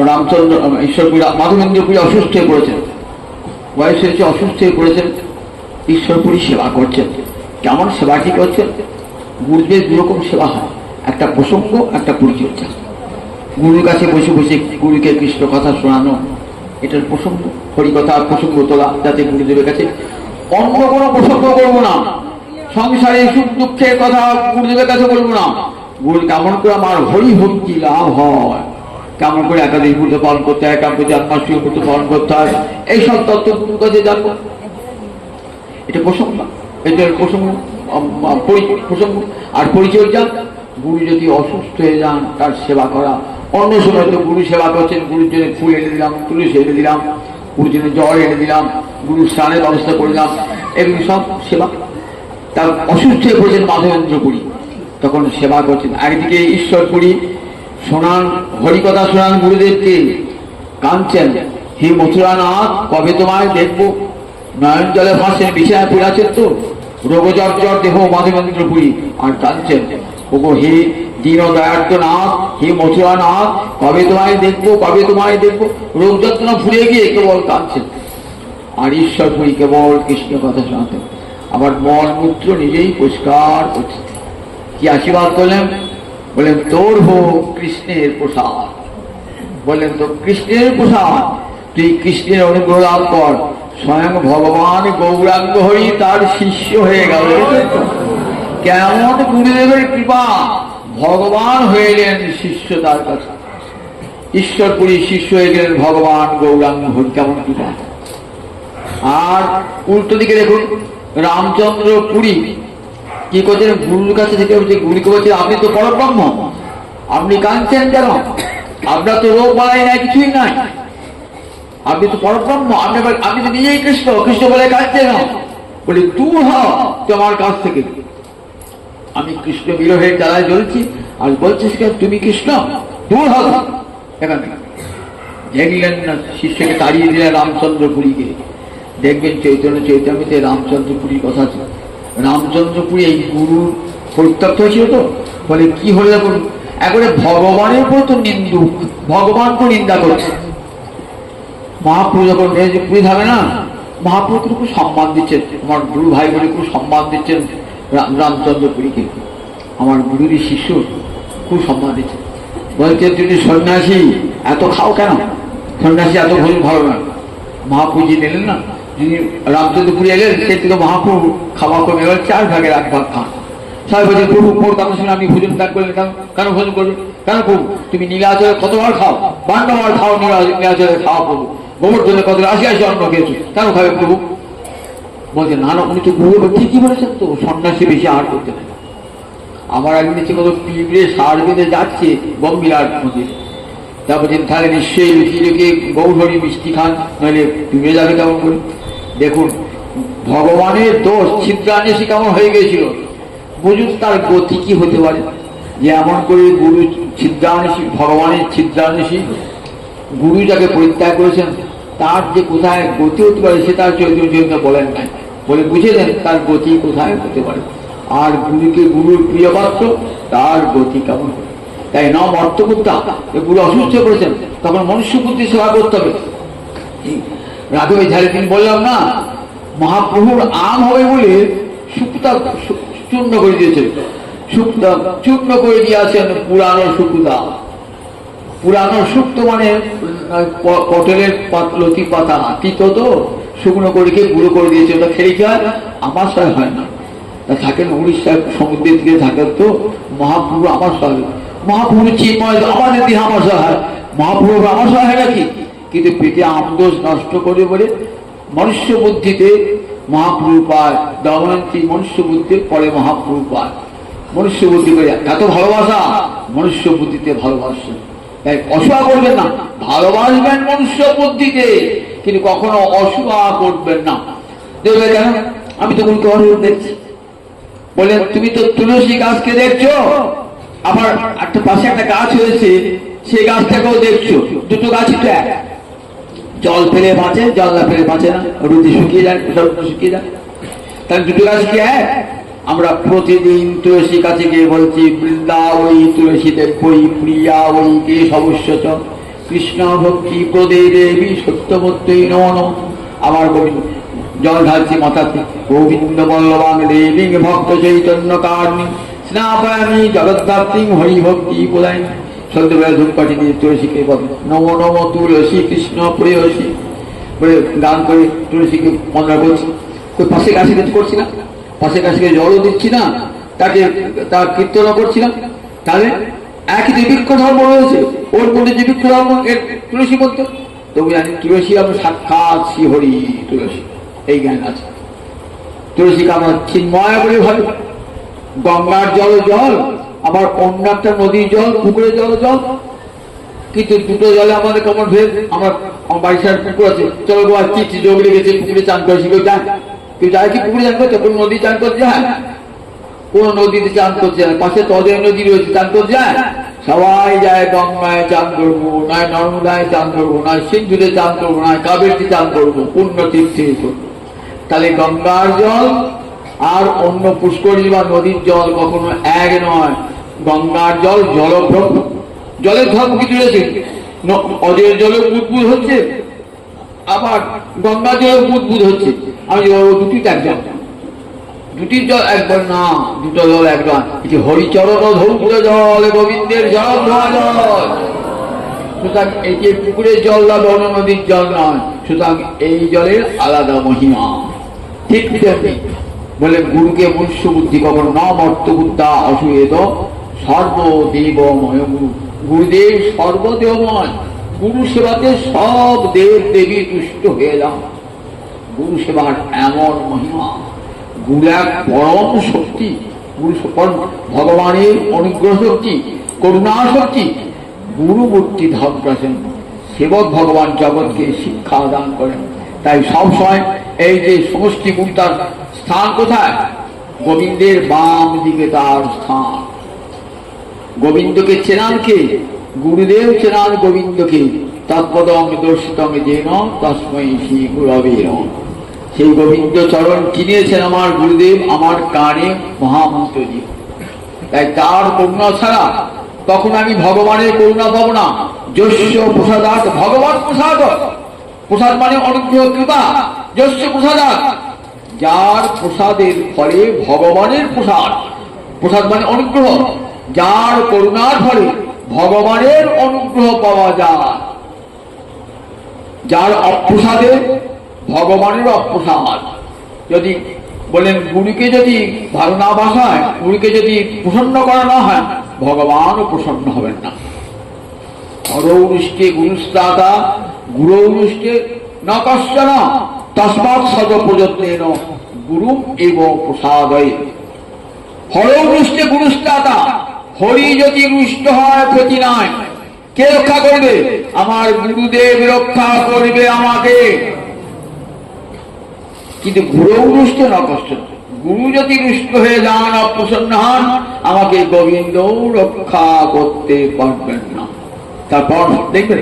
রামচন্দ্র ঈশ্বরপুরী মাধবেন্দ্রপুরী অসুস্থ হয়ে পড়েছেন, বয়স হয়েছে অসুস্থ হয়ে পড়েছেন, ঈশ্বরপুরী সেবা করছেন। কেমন সেবাটি করছেন? গুরুদেব দুরকম সেবা হয়, একটা প্রসঙ্গ, একটা পরিচর্যা। গুরুর কাছে বসে বসে গুরুকে কৃষ্ণ কথা শোনানো, এটার প্রসঙ্গ, হরিকথা প্রসঙ্গ তোলা, যাতে গুরুদেবের কাছে অন্য কোনো প্রসঙ্গ করবো না, সংসারে সুখ দুঃখের কথা গুরুদেবের কাছে বলবো না। গুরু কেমন করে আমার হরি ভক্তি লাভ হয়, কেমন করে একাদশী ব্রত পালন করতে হয়, কেমন করে জন্মাষ্টমী ব্রত পালন করতে হয়, এইসব তত্ত্ব গুরুর কাছে জানবো, এটা প্রসঙ্গ, এটার প্রসঙ্গ প্রসঙ্গ। আর পরিচর্যা, গুরু যদি অসুস্থ হয়ে যান তার সেবা করা। অন্য সময় তো গুরু সেবা করছেন, গুরুর জন্য ফুল এনে দিলাম, তুলসী এনে দিলাম, গুরুর জন্য জল এনে দিলাম, গুরুর স্নানের ব্যবস্থা করলাম, এগুলি সব সেবা। তার অসুস্থ হয়ে পড়েছেন মাধবেন্দ্রপুরী, তখন সেবা করছেন। একদিকে ঈশ্বরপুরী শোনান, হরিকথা শোনান গুরুদেবকে, কাঁদছেন, হে মথুরানাথ কবে তোমায় দেখবো, নয়ন জলে ভাসেন, বিছানায় পড়ে আছেন তো, রোগজর্জর দেহ মাধবেন্দ্রপুরী, আর কাঁদছেন, ওগো হে দীন দয়ার্দ্রনাথ, হে মথুরানাথ কবে তোমায় দেখবো, কবে তোমায় দেখবো, রোগ যন্ত্রণা ভুলে গিয়ে কেবল কাঁদছেন। আর ঈশ্বরপুরী কেবল কৃষ্ণ কথা শোনাতেন, আবার মলমূত্র নিজেই পরিষ্কার করছেন। কি আশীর্বাদ করলেন? বলেন তোর হোক কৃষ্ণের প্রসাদ, বললেন তো কৃষ্ণের প্রসাদ, তুই কৃষ্ণের অনুগ্রহ লাভ কর। স্বয়ং ভগবান গৌরাঙ্গ হরি তার শিষ্য হয়ে গেল। কেমন গুরুদেবের কৃপা, ভগবান হয়ে গেলেন শিষ্য তার কাছে, ঈশ্বরপুরী শিষ্য হয়ে গেলেন ভগবান গৌরাঙ্গ হরি, কেমন কৃপা। আর উল্টো দিকে দেখুন রামচন্দ্র পুরী কি করছেন, গুরুর কাছে থেকে গুরুকে বলছে আপনি তো পরব্রহ্ম, আপনি কাঁদছেন কেন, আপনার তো রোগ বালাই নাই, কিছুই নাই, আপনি তো পরব্রহ্ম, আপনি তো নিজেই কৃষ্ণ, কৃষ্ণ বলে কাঁদছেন না। বলি দূর হও তোমার কাছ থেকে, আমি কৃষ্ণ বিরহের জ্বালায় জ্বলছি আর বলছিস কেন তুমি কৃষ্ণ, দূর হও এখান থেকে। দেখলেন না শিষ্যকে তাড়িয়ে দিলেন রামচন্দ্রপুরীকে। দেখবেন চৈতন্য চৈতন্যতে রামচন্দ্রপুরীর কথা আছে। রামচন্দ্রপুরী এই গুরুর পরিত্যক্ত হয়েছিল তো, বলে কি হলে দেখুন একবারে ভগবানের উপর তো নিন্দুক, ভগবানকে নিন্দা করছে। মহাপ্রভু যখন পুরী যাবে না, মহাপ্রভুকে খুব সম্মান দিচ্ছেন, আমার গুরু ভাই বলে খুব সম্মান দিচ্ছেন রামচন্দ্রপুরীকে, আমার গুরুরই শিষ্য, খুব সম্মান দিচ্ছেন। বলছে তুমি সন্ন্যাসী এত খাও কেন, সন্ন্যাসী এত ভোজন ভালো না। মহাপ্রভু যিনি এলেন না, যিনি রামচন্দ্রপুরী এলেন, সে থেকে মহাপ্রভু খাওয়া কমে এবার 4 ভাগের 1 ভাগ খান। সবাই বলছে প্রভু মোর কথা শুনে আপনি ভোজন ত্যাগ করলেন কেন, কেন ভোজন করবেন কেন প্রভু, তুমি নীলাচলে কতবার খাও, 52 বার খাও, নীলাচলে খাওয়া প্রভু, গোবর্ধনে কত 80 অন্ন খেয়েছো, কেন খাবে প্রভু। বলছে না না উনি তো গুরু ঠিকই বলেছেন তো, সন্ন্যাসী বেশি আহার করতে না। আমার একদিন হচ্ছে কত পিঁপড়ে সার বেঁধে যাচ্ছে বম্বিলার মধ্যে, তা বলছেন তাহলে নিশ্চয়ই লুকিয়ে লুকিয়ে গৌরহরি মিষ্টি খান, নইলে ডুবে যাবে কেমন করে। দেখুন ভগবানের দোষ, ছিদ্রান্বেষী কেমন হয়ে গেছিল, বুঝুন তার গতি কি হতে পারে, যে এমন করে গুরু ছিদ্রান্বেষী, ভগবানের ছিদ্রান্বেষী গুরু যাকে পরিত্যাগ করেছেন তার যে কোথায় গতি হতে পারে সে তার চৈতন্য বলেন নাই, বলে বুঝে দেন তার গতি কোথায় হতে পারে। আর গুরুকে গুরুর প্রিয় পাত্র, তার গতি কেমন হবে। তাই নাম অর্থবুদ্ধা, গুরু অসুস্থ করেছেন, তখন মনুষ্য বুদ্ধি সেবা করতে হবে। রাঘবে ঝাড়ে তিনি বললাম না, মহাপ্রভুর আম হবে বলে শুক্তা চূর্ণ করে দিয়েছেন, শুক্তা চূর্ণ করে দিয়েছেন পুরানো শুকুদা। পুরানো শুক্ত মানে পটলের লতি পাতা, তিতো তো, শুকনো করে খেয়ে গুঁড়ো করে দিয়েছে, ওটা খেলে কি হয়? আমার সয় হয় না। তা থাকেন উড়িষ্যার সমুদ্রের দিকে থাকেন তো মহাপ্রভু আমার সয়, মহাপ্রভু চিন্ময় আমাদের দিকে আমার সয় হয়, মহাপ্রভু আমার সয় হয় নাকি? কিন্তু পেটে আমদোষ নষ্ট করে বলে মনুষ্য বুদ্ধিতে মহাপ্রভু পায়, দময়ন্তী মনুষ্য বুদ্ধির পরে মহাপ্রভু পায়। মনুষ্য বুদ্ধি করে এত ভালোবাসা, মনুষ্য বুদ্ধিতে ভালোবাসা, তাই অসুয়া করবেন না, ভালোবাসবেন মনুষ্য বুদ্ধিতে, কিন্তু কখনো অসুয়া করবেন না। দেখবে কেন? আমি তো দেখছি, বললেন তুমি তো তুলসী গাছকে দেখছো, আবার একটা পাশে একটা গাছ হয়েছে, সেই গাছটাকেও দেখছো, দুটো গাছই তো এক। জল ফেলে বাঁচে, জল না ফেলে বাঁচে না, রুটি শুকিয়ে যায়, শুকিয়ে যায়, তাহলে দুটো গাছ কি এক? আমরা প্রতিদিন তুলসী কাছে গিয়ে বলছি বৃন্দা ওই তুলসী দেবই প্রিয়া ওই কে সমস্য কৃষ্ণ ভক্তি প্রদে দেবী সত্যমত্তই নন। আমার জল ঢালছি মাথাতে, গোবিন্দ বল্লভাং দেবী ভক্ত চৈতন্য কারণী স্নাপায়ামি জগদ্ধাত্রী হরি ভক্তি প্রদায়। সন্ধ্যেবেলা ধূপকাঠি দিয়ে তুলসীকে বলে নম নম তুলসী কৃষ্ণ প্রেয়সী বলে গান করে তুলসীকে মন্ত্র করছি। ওই পাশে গাছে কিছু করছি না, পাশে গাছকে জলও দিচ্ছি না, তাকে তার কীর্তনও করছি না, তাহলে একই যে বৃক্ষ ধর্ম রয়েছে, ওর মধ্যে যে বৃক্ষ ধর্ম তুলসী বলতো, তবু জানি তুলসী আমরা সাক্ষাৎ শ্রীহরি তুলসী, এই জ্ঞান আছে। তুলসীকে আমরা চিন্ময় বলে ভাবি। গঙ্গার জল জল, আবার অন্য একটা নদীর জল, পুকুরের জল জল, কিন্তু দুটো জলে আমাদের কেমন ভেদ। আমার বাড়ির সাথে পুকুর আছে, চলো গোয়া চিঠি যোগ লেগেছে, পুকুরে চান করেছি, কেউ যায়? কেউ যায় কি পুকুরে চান করছে? কোন নদী চান করতে যায়? কোন নদীতে চান করছে না, পাশে তদের নদী রয়েছে, চান করতে যায়? সবাই যায় গঙ্গায় চান করবো, নয় নর্মদায় চান করবো, নয় সিন্ধুতে চান করবো, নয় কাবেরীতে চান করবো, পূর্ণ তীর্থে করবো। তাহলে গঙ্গার জল আর অন্য পুষ্করী বা নদীর জল কখনো এক নয়। গঙ্গার জল জলভ্রম, জলের ধর্ম কিছু রয়েছে, অজয়ের জলে বুদবুদ হচ্ছে, আবার গঙ্গা জলে বুদবুদ হচ্ছে। আমি দুটি একজন, দুটির জল একবার না, দুটো জল একবার। হরিচরণ ধৌত জল গোবিন্দের জল ধোয়া জল। সুতরাং এই যে পুকুরের জল না, অন্য নদীর জল নয়, সুতরাং এই জলের আলাদা মহিমা। ঠিক তেমনি বলে গুরুকে মনুষ্য বুদ্ধি কখনো ন মর্তবুদ্ধা অসুয়েত সর্বদেবময় গুরু। গুরুদেব সর্বদেবময়, গুরু সেবাতে সব দেব দেবী তুষ্ট হয়ে যান। গুরু সেবার এমন মহিমা, গুরু এক পরম শক্তি, গুরু ভগবানের অনুগ্রহ শক্তি, করুণা শক্তি। গুরু মূর্তি ধারণ করেছেন, সেবক ভগবান জগৎকে শিক্ষা দান করেন। তাই সবসময় এই যে সমষ্টি গুরুতার স্থান কোথায়? গোবিন্দের বাম দিকে তার স্থান। গোবিন্দকে চেনান কে? গুরুদেব চেনান গোবিন্দকে। তৎপদং দর্শিতং যেন তস্মৈ শ্রী গুরবে নমঃ। সেই গোবিন্দ চরণ কিনেছেন আমার গুরুদেব, আমার কানে মহামন্ত্র দিয়ে। তাই তার করুণা ছাড়া তখন আমি ভগবানের করুণা পাবো না। যস্য প্রসাদাৎ ভগবান প্রসাদ, প্রসাদ মানে অনুগ্রহ কৃপা। যস্য প্রসাদাৎ, যার প্রসাদের ফলে ভগবানের প্রসাদ, প্রসাদ মানে অনুগ্রহ, যার করুণার ফলে ভগবানের অনুগ্রহ পাওয়া যায়। যার অপ্রসাদে ভগবানের অপ্রসাদ। যদি বলেন গুরুকে যদি ভালো না বাসায়, গুরুকে যদি প্রসন্ন করা না হয়, ভগবানও প্রসন্ন হবেন না। হরৌষ্ঠে গুরুস্তাতা গুরৌষ্ঠে ন কশ্চন তস্মাৎ সদ প্রযত্নেন গুরু এব প্রসাদয়ে। হরৌষ্ঠে গুরুস্তাতা, হরি যদি রুষ্ট হয় ক্ষতি নাই। কে রক্ষা করবে? আমার গুরুদেব রক্ষা করবে আমাকে। কিন্তু গুরু রুষ্ট না কষ্ট, গুরু যদি রুষ্ট হয়ে যান, অপ্রসন্ন হন, আমাকে গোবিন্দ রক্ষা করতে পারবেন না। তারপর দেখবেন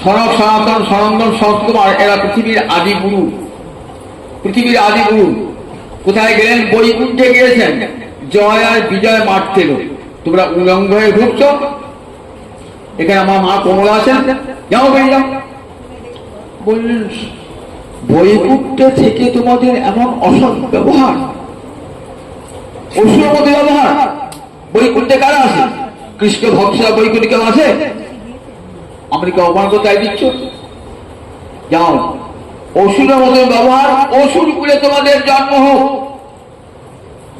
সনক সনাতন সনন্দন সংস্কৃত, এরা পৃথিবীর আদি গুরু, পৃথিবীর আদি গুরু। কোথায় গেলেন? বৈকুণ্ঠে গিয়েছেন, জয় আর বিজয় মারতে। তোমরা উলঙ্গ হয়ে ঘুরছ, এখানে আমার মা কমলা আছেন, যাও বেরিয়ে যাও। বললেন বৈকুণ্ঠে থেকে তোমাদের এমন অসৎ ব্যবহার, অসুর মতো ব্যবহার। বৈকুণ্ঠে কারা আছে? কৃষ্ণ ভক্তরা বৈকুণ্ঠে কেউ আছে? আমাদেরকে অপমান করতে দিচ্ছ? যাও, অসুরের মতো ব্যবহার, অসুর কুলে তোমাদের জন্ম হোক।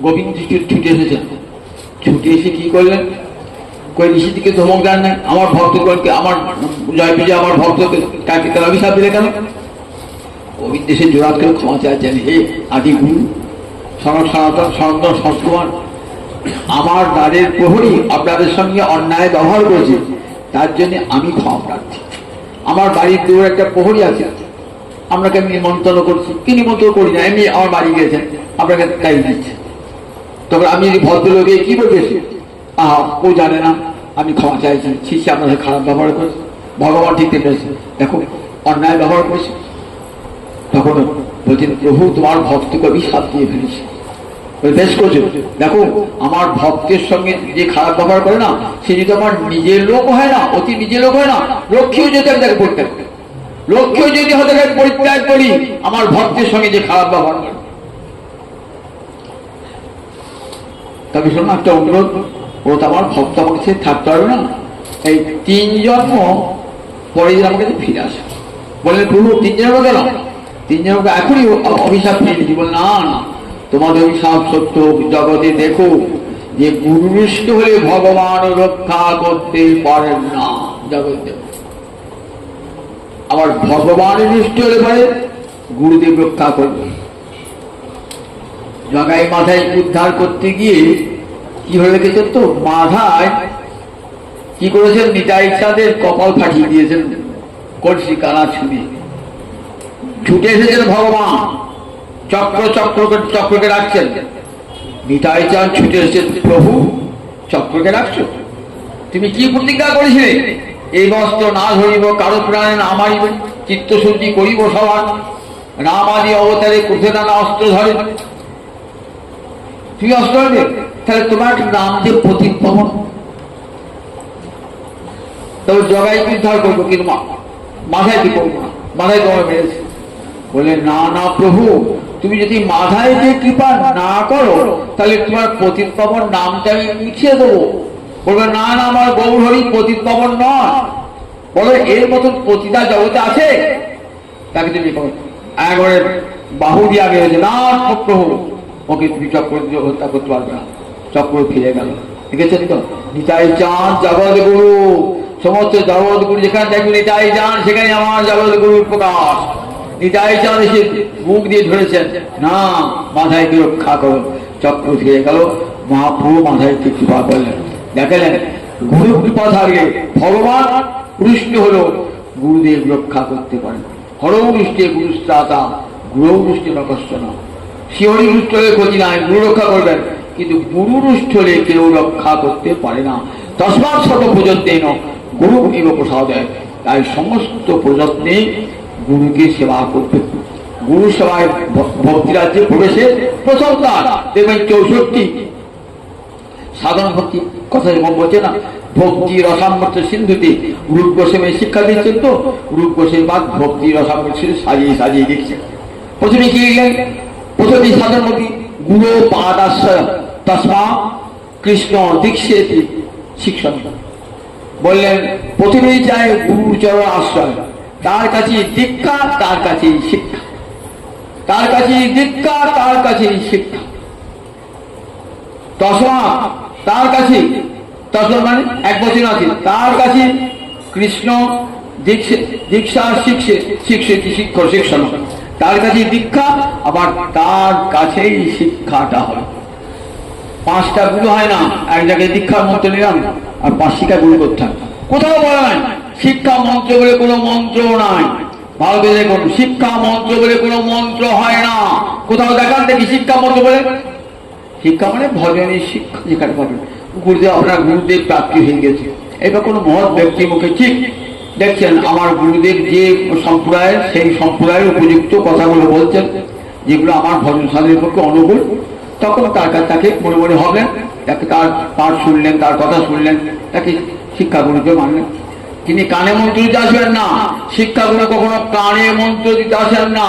গোবিন্দ ছুটে এসেছেন, ছুটে এসে কি করলেন? কই ঋষিদিকে ধমক দেন না, আমার ভক্তকে, আমার জয় বিজয় আমার ভক্তকে কাকে তার অভিশাপ দিলে কেন? গোবিন্দ এসে জোড়াত করে ক্ষমা চাইছেন, হে আদি গুরু সনাতন সনাতন সৎকুমার, আমার দ্বারের প্রহরী আপনাদের সঙ্গে অন্যায় ব্যবহার করেছে, তার জন্য আমি ক্ষমা প্রার্থী। আমার বাড়ির দূরে একটা প্রহরী আছে, আপনাকে আমি নিমন্ত্রণ করছি, কি নিমন্ত্রণ করি না, এমনি আমার বাড়ি গিয়েছেন, আপনাকে তাই দিচ্ছে। তবে আমি যদি ভদ্রলোকে কি বলবে, ও জানে না আমি ক্ষমা চাইছি, শিষ্য আপনাদের খারাপ ব্যবহার করেছে, ভগবান ঠিক পেয়েছে, দেখো অন্যায় ব্যবহার করেছে। তখন বলছেন, প্রভু তোমার ভক্তকে অভিশাপ দিয়ে ফেলেছি। বেশ করছো, দেখো আমার ভক্তের সঙ্গে যে খারাপ ব্যবহার করে না, সে যদি আমার নিজের লোক হয় না, অতি নিজের লোক হয় না, লক্ষ্যও যদি আমি তাকে পরিত্যাগ করি, লক্ষ্যও যদি হতে পরিত্যাগ করি, আমার ভক্তের সঙ্গে যে খারাপ ব্যবহার করে। তবে শোনো একটা অনুরোধ, ও তো আমার ভক্ত, আমাকে সে থাকতে পারবে না, এই 3 জন্ম পরে যদি আমাকে ফিরে আসে। বললেন, প্রভু 3 জন্ম গেল, 3 জন্মকে এখনই অভিশাপ নিয়ে নিচ্ছি। বল না না, তোমাদের অভিশাপ সত্য, জগতে দেখো যে গুরুনিষ্ঠ হলে ভগবান রক্ষা করতে পারেন না। জগতে আবার ভগবান নিষ্ঠ হলে পরে গুরুদেব রক্ষা করবে। জগাই মাথায় উদ্ধার করতে গিয়ে কি হয়ে গেছেন, তো মাথায় কি করেছেন, নিতাই চাঁদের কপাল ফাটিয়ে দিয়েছেন কলসি কানা ছুরি। ছুটে এসেছেন ভগবান, চক্রকে রাখছেন। নিতাই চাঁদ ছুটে এসেছেন, প্রভু চক্রকে রাখছো, তুমি কি প্রতিজ্ঞা করেছিলে? এই বস্ত্র না ধরিব, কারো প্রাণে না মারিব, চিত্তশুদ্ধি করিব সবার, রাম আদি অবতারে কুঠেদানা অস্ত্র ধরে। তুমি অস্ত্র ধরবে, তাহলে তোমার নাম যে প্রতিপবন, তবে জগাই উদ্ধার করবো, কিন্তু মাথায় কি করবো না, মাথায় তোমার মেরেছে। বলে না না প্রভু, তুমি যদি মাথায় যে কৃপা না করো, তাহলে তোমার পতিতপাবন নামটা আমি মুছিয়ে দেবো। বলবে না না, আমার গৌর হরি পতিতপাবন নয়। বলে এর মতন পতিতা জগতে আছে, তাকে তুমি একবারে বাহু দিয়া গেছে, না প্রভু ওকে তুমি চক্র হত্যা করতে পারবে না। চক্র ফিরে গেল। দেখেছেন তো, নিতাই চাঁদ জগৎ গুরু, সমস্ত জগৎ গুরু যেখানে দেখবে নিতাই চাঁদ, সেখানে আমার জগৎ গুরুর প্রকাশ। নিতাই চাঁদ এসে মুখ দিয়ে ধরেছেন, না মাথায় কি রক্ষা করো। চক্র ফিরে গেল, মহাপ্রভু মাথায় কি কৃপা করলেন। দেখলেন গুরু কৃপা থাকলে ভগবান কৃষ্ণ হলো গুরুদেব রক্ষা করতে পারেন। হরৌ বৃষ্টে গুরুস্ত্রাতা, গুরু বৃষ্টে নকষ্ট না। শিহরি রুষ্ট হলে ক্ষতি নাই, গুরু রক্ষা করবেন, কিন্তু গুরু রুষ্ট হলে কেউ রক্ষা করতে পারে না। তসমাৎ শত প্রযত্নেন গুরু এব প্রসাদয়। তাই সমস্ত প্রযত্নে গুরুকে সেবা করতে। গুরু সেবায় ভক্তিরাজ্যে প্রবেশে প্রথম কাজ দেখবেন 64 সাধন ভক্তি কথা যেমন বলছে না, ভক্তি রসামৃত সিন্ধুতে রূপ গোস্বামী শিক্ষা দিচ্ছেন। তো রূপ গোস্বামী বাদ ভক্তি রসামৃত সাজিয়ে সাজিয়ে দিচ্ছেন। প্রথমে কি লিখলেন, প্রথমে সাধন ভক্তি গুরু পাদাশ্রয় তসমা কৃষ্ণ দীক্ষেতি শিক্ষণ। বললেন প্রথমেই চায় গুরুচরণ আশ্রয়, তার কাছে দীক্ষা, তার কাছে শিক্ষা, তার কাছে দীক্ষা, তার কাছে শিক্ষা। তসমা তার কাছে, তসমা মানে 1 বছর আছে, তার কাছে কৃষ্ণ দীক্ষা শিক্ষিত শিক্ষক শিক্ষণ, তার কাছে দীক্ষা, আবার তার কাছেই শিক্ষাটা হয়। 5টা গুরু হয় না, এক জায়গায় দীক্ষার মন্ত্র নিলাম আর 5 শিক্ষা গুরু করতে হয়। কোথাও বলা নাই শিক্ষা মন্ত্র বলে কোনো মন্ত্র নাই। ভালো করে দেখুন, শিক্ষা মন্ত্র বলে কোনো মন্ত্র হয় না। কোথাও দেখান দেখি শিক্ষা মন্ত্র বলে। শিক্ষা মানে ভজনের শিক্ষা যেখানে পাবেন। গুরুদেব, আপনার গুরুদেব প্রাপ্তি হয়ে গেছে, এবার কোনো মহৎ ব্যক্তির মুখে ঠিক দেখছেন আমার গুরুদেব যে সম্প্রদায়ের, সেই সম্প্রদায়ের উপযুক্ত কথাগুলো বলছেন, যেগুলো আমার ভজন সাধনের পক্ষে অনুকূল, তখন তার কাছে তাকে মনে মনে হবেন, তাকে তার পাঠ শুনলেন, তার কথা শুনলেন, তাকে শিক্ষা গুরুকে মানলেন। তিনি কানে মন্ত্র দিতে আসবেন না, শিক্ষাগুলো কখনো কানে মন্ত্র দিতে আসেন না।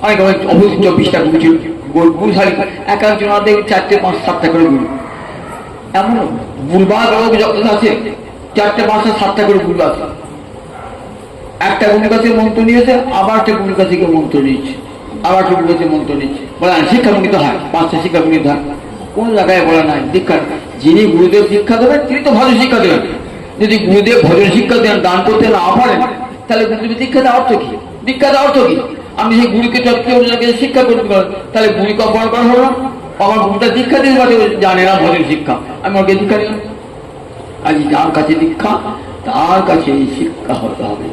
অনেক অবধি 24টা গুরু শাড়ি এক একজন 4টে 5 7টা করে গুরু, এমন বুলবাগ যত আছে 4টে 5টা 7টা করে গুরু আছে। একটা গুরুর কাছে মন্ত্র নিয়েছে, আবার একটা গুরুর কাছে কেউ মন্ত্র নিচ্ছে, আবার একটা গুরুর কাছে মন্ত্র নিচ্ছে, বলে শিক্ষামূলিত হয় 5টা শিক্ষামূলিত হয়। কোন জায়গায় বলা নাই দীক্ষা যিনি গুরুদেব শিক্ষা দেবেন তিনি তো ভজন শিক্ষা দেবেন। যদি গুরুদেব ভজন শিক্ষা দেন, দান করতে না পারেন, তাহলে গুরুদেবের দীক্ষা দেওয়ার অর্থ কি? দীক্ষা দেওয়ার অর্থ কি? আমি সেই গুরুকে চটকে শিক্ষা করতে পারেন, তাহলে গুরুকে অপমান করা হলো না। আমার গুরুটা দীক্ষা দিতে পারে, জানে না ভজন শিক্ষা, আমি ওকে দীক্ষা দিলাম। আজ যার কাছে দীক্ষা তার কাছে এই শিক্ষা হতে হবে।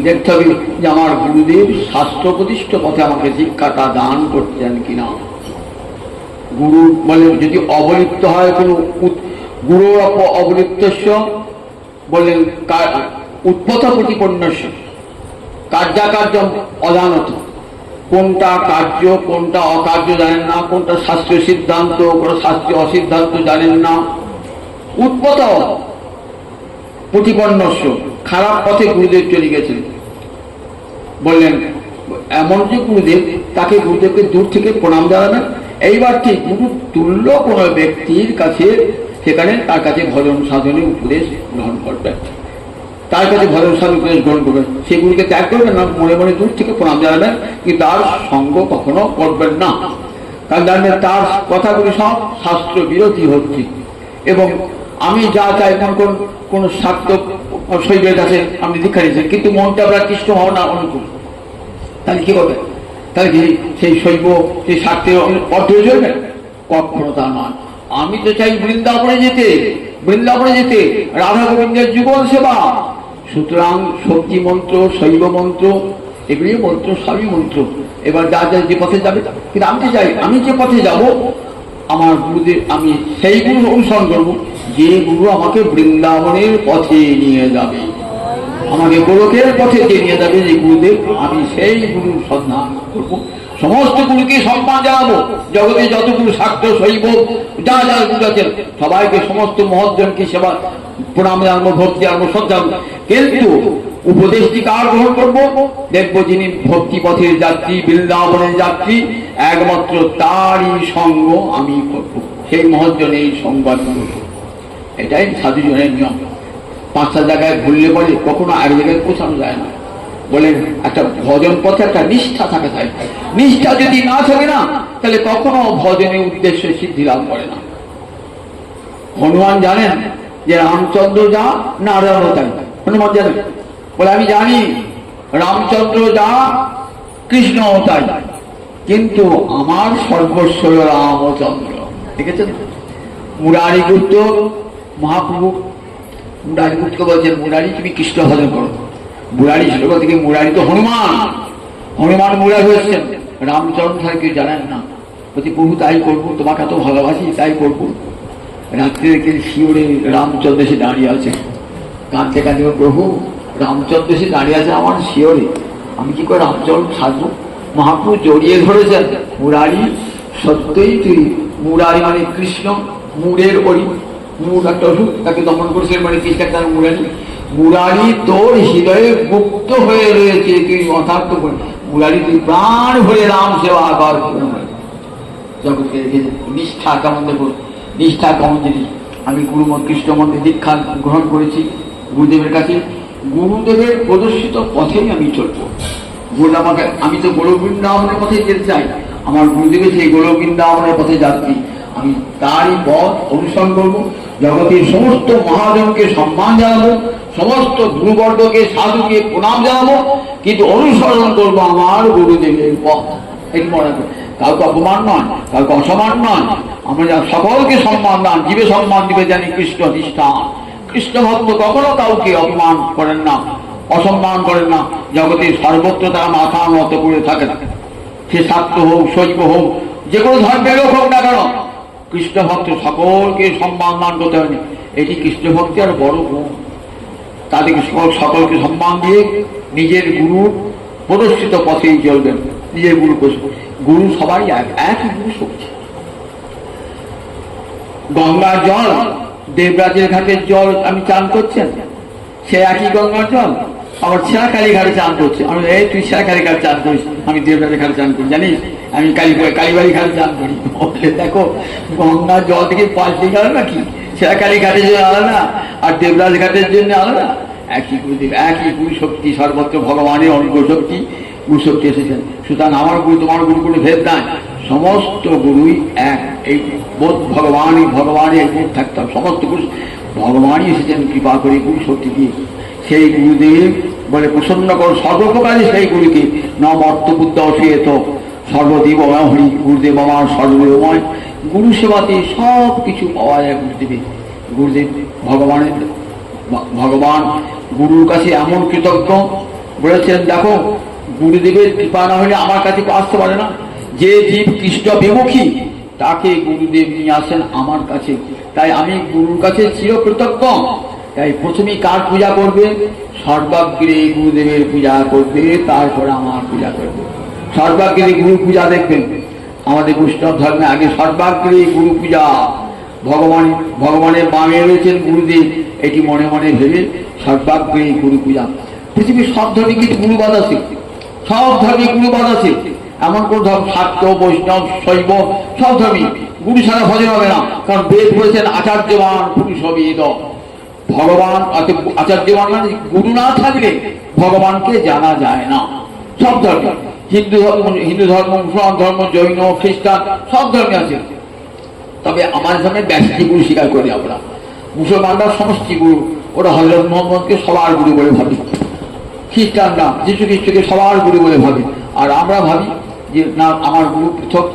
দেখতে হবে যে আমার গুরুদেব শাস্ত্র প্রতিষ্ঠ পথে আমাকে শিক্ষাটা দান করছেন কিনা। গুরু বলে যদি অবলিপ্ত হয় কোনো গুরু অবলিপ্ত বললেন উৎপথ প্রতিপন্নস্য কার্যাকার্য অজানত, কোনটা কার্য কোনটা অকার্য জানেন না, কোনটা শাস্ত্রীয় সিদ্ধান্ত কোনটা শাস্ত্রীয় অসিদ্ধান্ত জানেন না। উৎপথ প্রতিপন্নস্য খারাপ পথে গুরুদেব চলে গেছেন। বললেন এমন যে গুরুদেব, তাকে গুরুদেবকে দূর থেকে প্রণাম জানাবেন। এইবার ঠিক গুরু তুল্য কোন ব্যক্তির কাছে সেখানে তার কাছে ভজন সাধনের উপদেশ গ্রহণ করবেন, তার কাছে ভজন সাধন উপদেশ গ্রহণ করবেন। সেগুলিকে ত্যাগ করবেন না, মনে মনে দূর থেকে প্রণাম জানাবেন, কিন্তু তার সঙ্গ কখনো করবেন না। কারণ জানবেন তার কথাগুলি সব শাস্ত্র বিরোধী হচ্ছে। এবং আমি যা চাই কোন স্বার্থ শৈবের কাছে আপনি দীক্ষা নিয়েছেন, কিন্তু মনটা আপনার কৃষ্ণ ভাবনা অনুকূল, তাহলে কি করবেন? তাহলে কি সেই শৈব সেই স্বার্থের অর্থে চলবে? কখনো তা নয়। আমি তো চাই বৃন্দাবনে যেতে রাধা গোবিন্দের যুগল সেবা। সুতরাং শক্তি মন্ত্র, শৈব মন্ত্র, এগুলি মন্ত্র সবই মন্ত্র। এবার যা যা যে পথে যাবে, কিন্তু আমি চাই আমি যে পথে যাব আমার গুরুদের আমি সেই গুরু অনুসরণ করবো যে গুরু আমাকে বৃন্দাবনের পথে নিয়ে যাবে, আমাকে গোলকের পথে নিয়ে যাবে যে গুরুদেব, আমি সেই গুরুর সন্ধান করবো। সমস্ত গুরুকে সম্মান জানাবো, জগতে যত গুরু শাক্ত শৈব যা যা গুরু আছেন সবাইকে সমস্ত মহৎজনকে সেবা প্রণাম জানাবো, ভক্তি জানাবো, শ্রদ্ধা। কিন্তু উপদেশটি কার গ্রহণ করবো? দেখবো যিনি ভক্তি পথের যাত্রী, বৃন্দাবনের যাত্রী, একমাত্র তারই সঙ্গ আমি করবো, সেই মহৎজনের সঙ্গ আমি করবো। এটাই সাধুজনের নিয়ম। 5টা জায়গায় ঘুরলে পরে কখনো এক জায়গায় পৌঁছানো যায় না। বলেন একটা ভজন পথে একটা নিষ্ঠা থাকে, তাই নিষ্ঠা যদি না থাকে না, তাহলে কখনো ভজনের উদ্দেশ্য সিদ্ধি লাভ করে না। হনুমান জানেন যে রামচন্দ্র যা নারায়ণ তাই, হনুমান জানেন, বলে আমি জানি রামচন্দ্র যা কৃষ্ণ তাই, কিন্তু আমার সর্বস্ব রামচন্দ্র। দেখেছেন মুরারি গুপ্ত মহাপ্রভু মুরারি গুপ্তকে বলছেন, মুরারি তুমি কৃষ্ণ ভজন করো। মুরারি শ্লোক থেকে মুরারি তো হনুমান মুরারি হয়েছেন, রামচন্দ্র তার কেউ জানেন না। বলছি প্রভু তাই করবো, তোমাকে এত ভালোবাসি তাই করবো। রাত্রে দেখে শিওরে রামচন্দ্র এসে দাঁড়িয়ে আছে, কাঁদতে কাঁদতে প্রভু রামচন্দ্র এসে দাঁড়িয়ে আছে আমার শিওরে, আমি কি করে রামচন্দ্র সাজবো? মহাপ্রভু জড়িয়ে ধরেছেন, মুরারি সত্যই তুই মুরারি মানে কৃষ্ণ, মুরের ওরি মুর একটা ওষুধ, তাকে দমন করেছিলেন মানে কৃষ্ণ একটা মুরারি। মুরারি তোর হৃদয়ে গুপ্ত হয়ে রয়েছে, তুই অথার্থ করে মুরারি তুই প্রাণ ভরে রাম সেবা কর। জগৎকে নিষ্ঠা কেমন দেখো, নিষ্ঠা কেমন জিনিস। আমি কৃষ্ণ মন্দির দীক্ষা গ্রহণ করেছি গুরুদেবের কাছে, গুরুদেবের প্রদর্শিত পথেই আমি চলবো। গুরু আমাকে, আমি তো গোলবৃন্দাবনের পথে যেতে চাই, আমার গুরুদেবের সেই গোলবৃন্দাবনের পথে যাচ্ছি, আমি তারই পথ অনুসরণ করবো। জগতের সমস্ত মহাজনকে সম্মান জানাবো, সমস্ত গুরুবর্গকে সাধুকে প্রণাম জানাবো, কিন্তু অনুসরণ করবো আমার গুরুদেবের পথ। এই মনে করি কাউকে অপমান নয়, কাউকে অসম্মান নয়, আমরা সকলকে সম্মান দান, জীবে সম্মান দিবে জানি কৃষ্ণ নিষ্ঠান। কৃষ্ণ ভক্ত কখনো কাউকে অপমান করেন না, অসম্মান করেন না। জগতের সর্বত্র তারা মাথা নত করে থাকে না, সে শাক্ত হোক শৈব হোক যে কোনো ধর্মের লোক হোক না কেন, কৃষ্ণ ভক্ত সকলকে সম্মান মান করতে হয়নি। এটি কৃষ্ণ ভক্তি আর বড় গুণ। তাদেরকে সকলকে সম্মান দিয়ে নিজের গুরু প্রদর্শিত পথেই চলবেন, নিজের গুরু সবাই একই গুরু শক্তি। গঙ্গার জল, দেবরাজের ঘাটের জল আমি চান করছেন, সে একই গঙ্গার জল। আবার ছেঁড়াখালি ঘাটে চান করছে। আমি এই তুই ছেঁড়াখালি ঘাটে চান করিস, আমি দেবরাজের ঘাটে চান করি, জানিস আমি কালীবাড়ি ঘাটে চান করি। বললে দেখো গঙ্গার জল থেকে পাল্টে গেল নাকি, ছেঁড়াখালি ঘাটের জন্য আলাদা আর দেবরাজ ঘাটের জন্য আলাদা, একই গুরুদেব, একই গুরু শক্তি, সর্বত্র ভগবানের অঙ্গ শক্তি গুরু শক্তি এসেছেন। সুতরাং আমার গুরু তোমার গুরু কোনো ভেদ নাই, সমস্ত গুরুই এক। এই বোধ ভগবানই এই বোধ থাকতে হবে, সমস্ত গুরু ভগবানই এসেছেন কৃপা করে গুরু শক্তি দিয়ে। সেই গুরুদেব বলে প্রসন্ন করো সর্বপ্রকারে সেই গুরুকে ন মর্তবুদ্ধ অসুয়েত সর্বদেবময় হরি, গুরুদেব আমার সর্বদেবময়। গুরু সেবাতে সব কিছু পাওয়া যায় গুরুদেবে। গুরুদেব ভগবান গুরুর কাছে এমন কৃতজ্ঞ, বলেছেন দেখো গুরুদেবের কৃপা না হলে আমার কাছে আসতে পারে না। যে জীব কৃষ্ণ বিমুখী তাকে গুরুদেব নিয়ে আসেন আমার কাছে, তাই আমি গুরুর কাছে চির কৃতজ্ঞ। তাই প্রথমেই কার পূজা করবে? সর্বাগ্রে গুরুদেবের পূজা করবে, তারপরে আমার পূজা করবে। সর্বাগ্রে গুরু পূজা দেখবেন আমাদের বৈষ্ণব ধর্মে আগে সর্বাগ্রে গুরু পূজা। ভগবানের বামে রয়েছেন গুরুদেব, এটি মনে মনে ভেবে সর্বাগ্রে গুরু পূজা। পৃথিবীর সব ধর্মে কিন্তু গুরুবাদ আছে, সব ধর্মে গুরুবাদ আছে। এমন কোন ধর্ম, শাক্ত বৈষ্ণব শৈব সব ধর্মী গুরু ছাড়া ভজন হবে না। কারণ বেদ বলেছেন আচার্যবান পুরুষ বেদ। ভগবান আচার্যবান মানে গুরু না থাকলে ভগবানকে জানা যায় না। সব ধর্ম, হিন্দু ধর্ম, মুসলমান ধর্ম, জৈন, খ্রিস্টান সব ধর্মে আছে। তবে আমার ধর্মে ব্যষ্টি গুরু স্বীকার করি আমরা। মুসলমানরা সমষ্টি গুরু, ওরা হযরত মুহাম্মদকে সবার গুরু বলে ভাবি। খ্রিস্টানরা যীশু খ্রিস্টকে সবার গুরু বলে ভাবি। আর আমরা ভাবি যে না আমার গুরু পৃথক,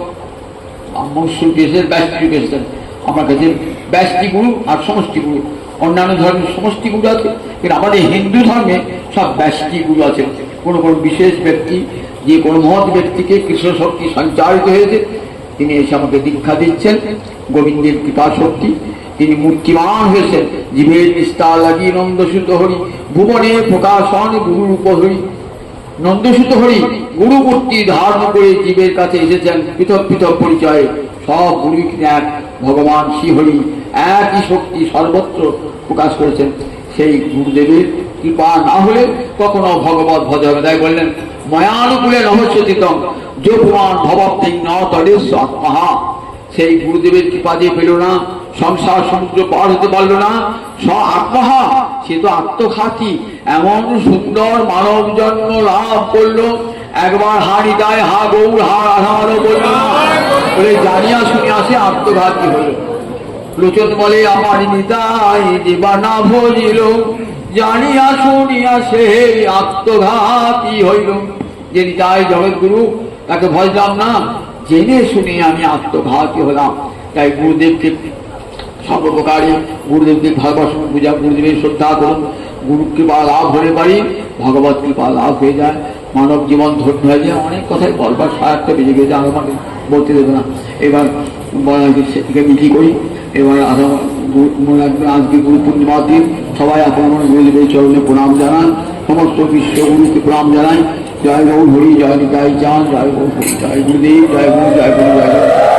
আমার কাছে ব্যষ্টি গুরু আর সমষ্টি গুরু। অন্যান্য ধর্মের সমষ্টি গুরু আছে, কিন্তু আমাদের হিন্দু ধর্মে সব ব্যষ্টি গুরু আছে। কোনো কোনো বিশেষ ব্যক্তি, যে কোনো মহৎ ব্যক্তিকে কৃষ্ণ শক্তি সঞ্চারিত হয়েছে, তিনি এসে আমাকে দীক্ষা দিচ্ছেন। গোবিন্দের কৃপা শক্তি, তিনি মূর্তিমান হয়েছেন। জীবের নিস্তার লাগি নন্দসুত হরি, ভুবনে প্রকাশন গুরু রূপ হরি। নন্দসুত হরি গুরু মূর্তি ধারণ করে জীবের কাছে এসেছেন পৃথক পৃথক পরিচয়ে। সব গুরু এক ভগবান শ্রীহরি, একই শক্তি সর্বত্র প্রকাশ করেছেন। সেই গুরুদেবের কৃপা না হলে কখনো ভগবত ভজ হবে। তাই বললেন ময়ানুকূলে রহস্যতীতম যোগমান ভবপ্তি ন তদেশ আত্মহা। সেই গুরুদেবের কৃপা দিয়ে পেল না, সংসার সমুদ্র পার হতে পারল না, আত্মহা, সে তো আত্মঘাতী। এমন সুন্দর মানব জন্ম লাভ করলো, একবার হা হৃদয় হা গৌর হা রাধামাধব বলল না, বলে জানিয়া শুনিয়া সে আত্মঘাতী হলো। লোচন বলে আমার হৃদয় দিবানা ভজিল, জানিয়া শুনিয়া সে আত্মঘাতী হইল। যে হৃদয় জগৎগুরু, তাকে ভজলাম না, জেনে শুনে আমি আত্মঘাতী হলাম। তাই গুরুদেবকে সর্বপ্রকারে গুরুদেবকে ভালোবাসুন, পূজা গুরুদেবের শ্রদ্ধা করুন। গুরু কৃপা লাভ হলে পারি, ভগবত কৃপা লাভ হয়ে যায়, মানব জীবন ধন্য হয়ে যায়। অনেক কথাই বলবার সারাটা বেজে গেছে, আমাকে বলতে দেবে না। এবার মিঠি করি। এবার আজকে গুরু পূর্ণিমার দিন, সবাই আপনার গুরুদেবের চরণে প্রণাম জানান, সমস্ত বিশ্বগুরুকে প্রণাম জানাই। জয় গৌর হরি, জয় নিতাই চাঁদ, জয় গৌর হরি, জয় গুরুদেব, জয় গুরু, জয় গুরু, জয় গুরু।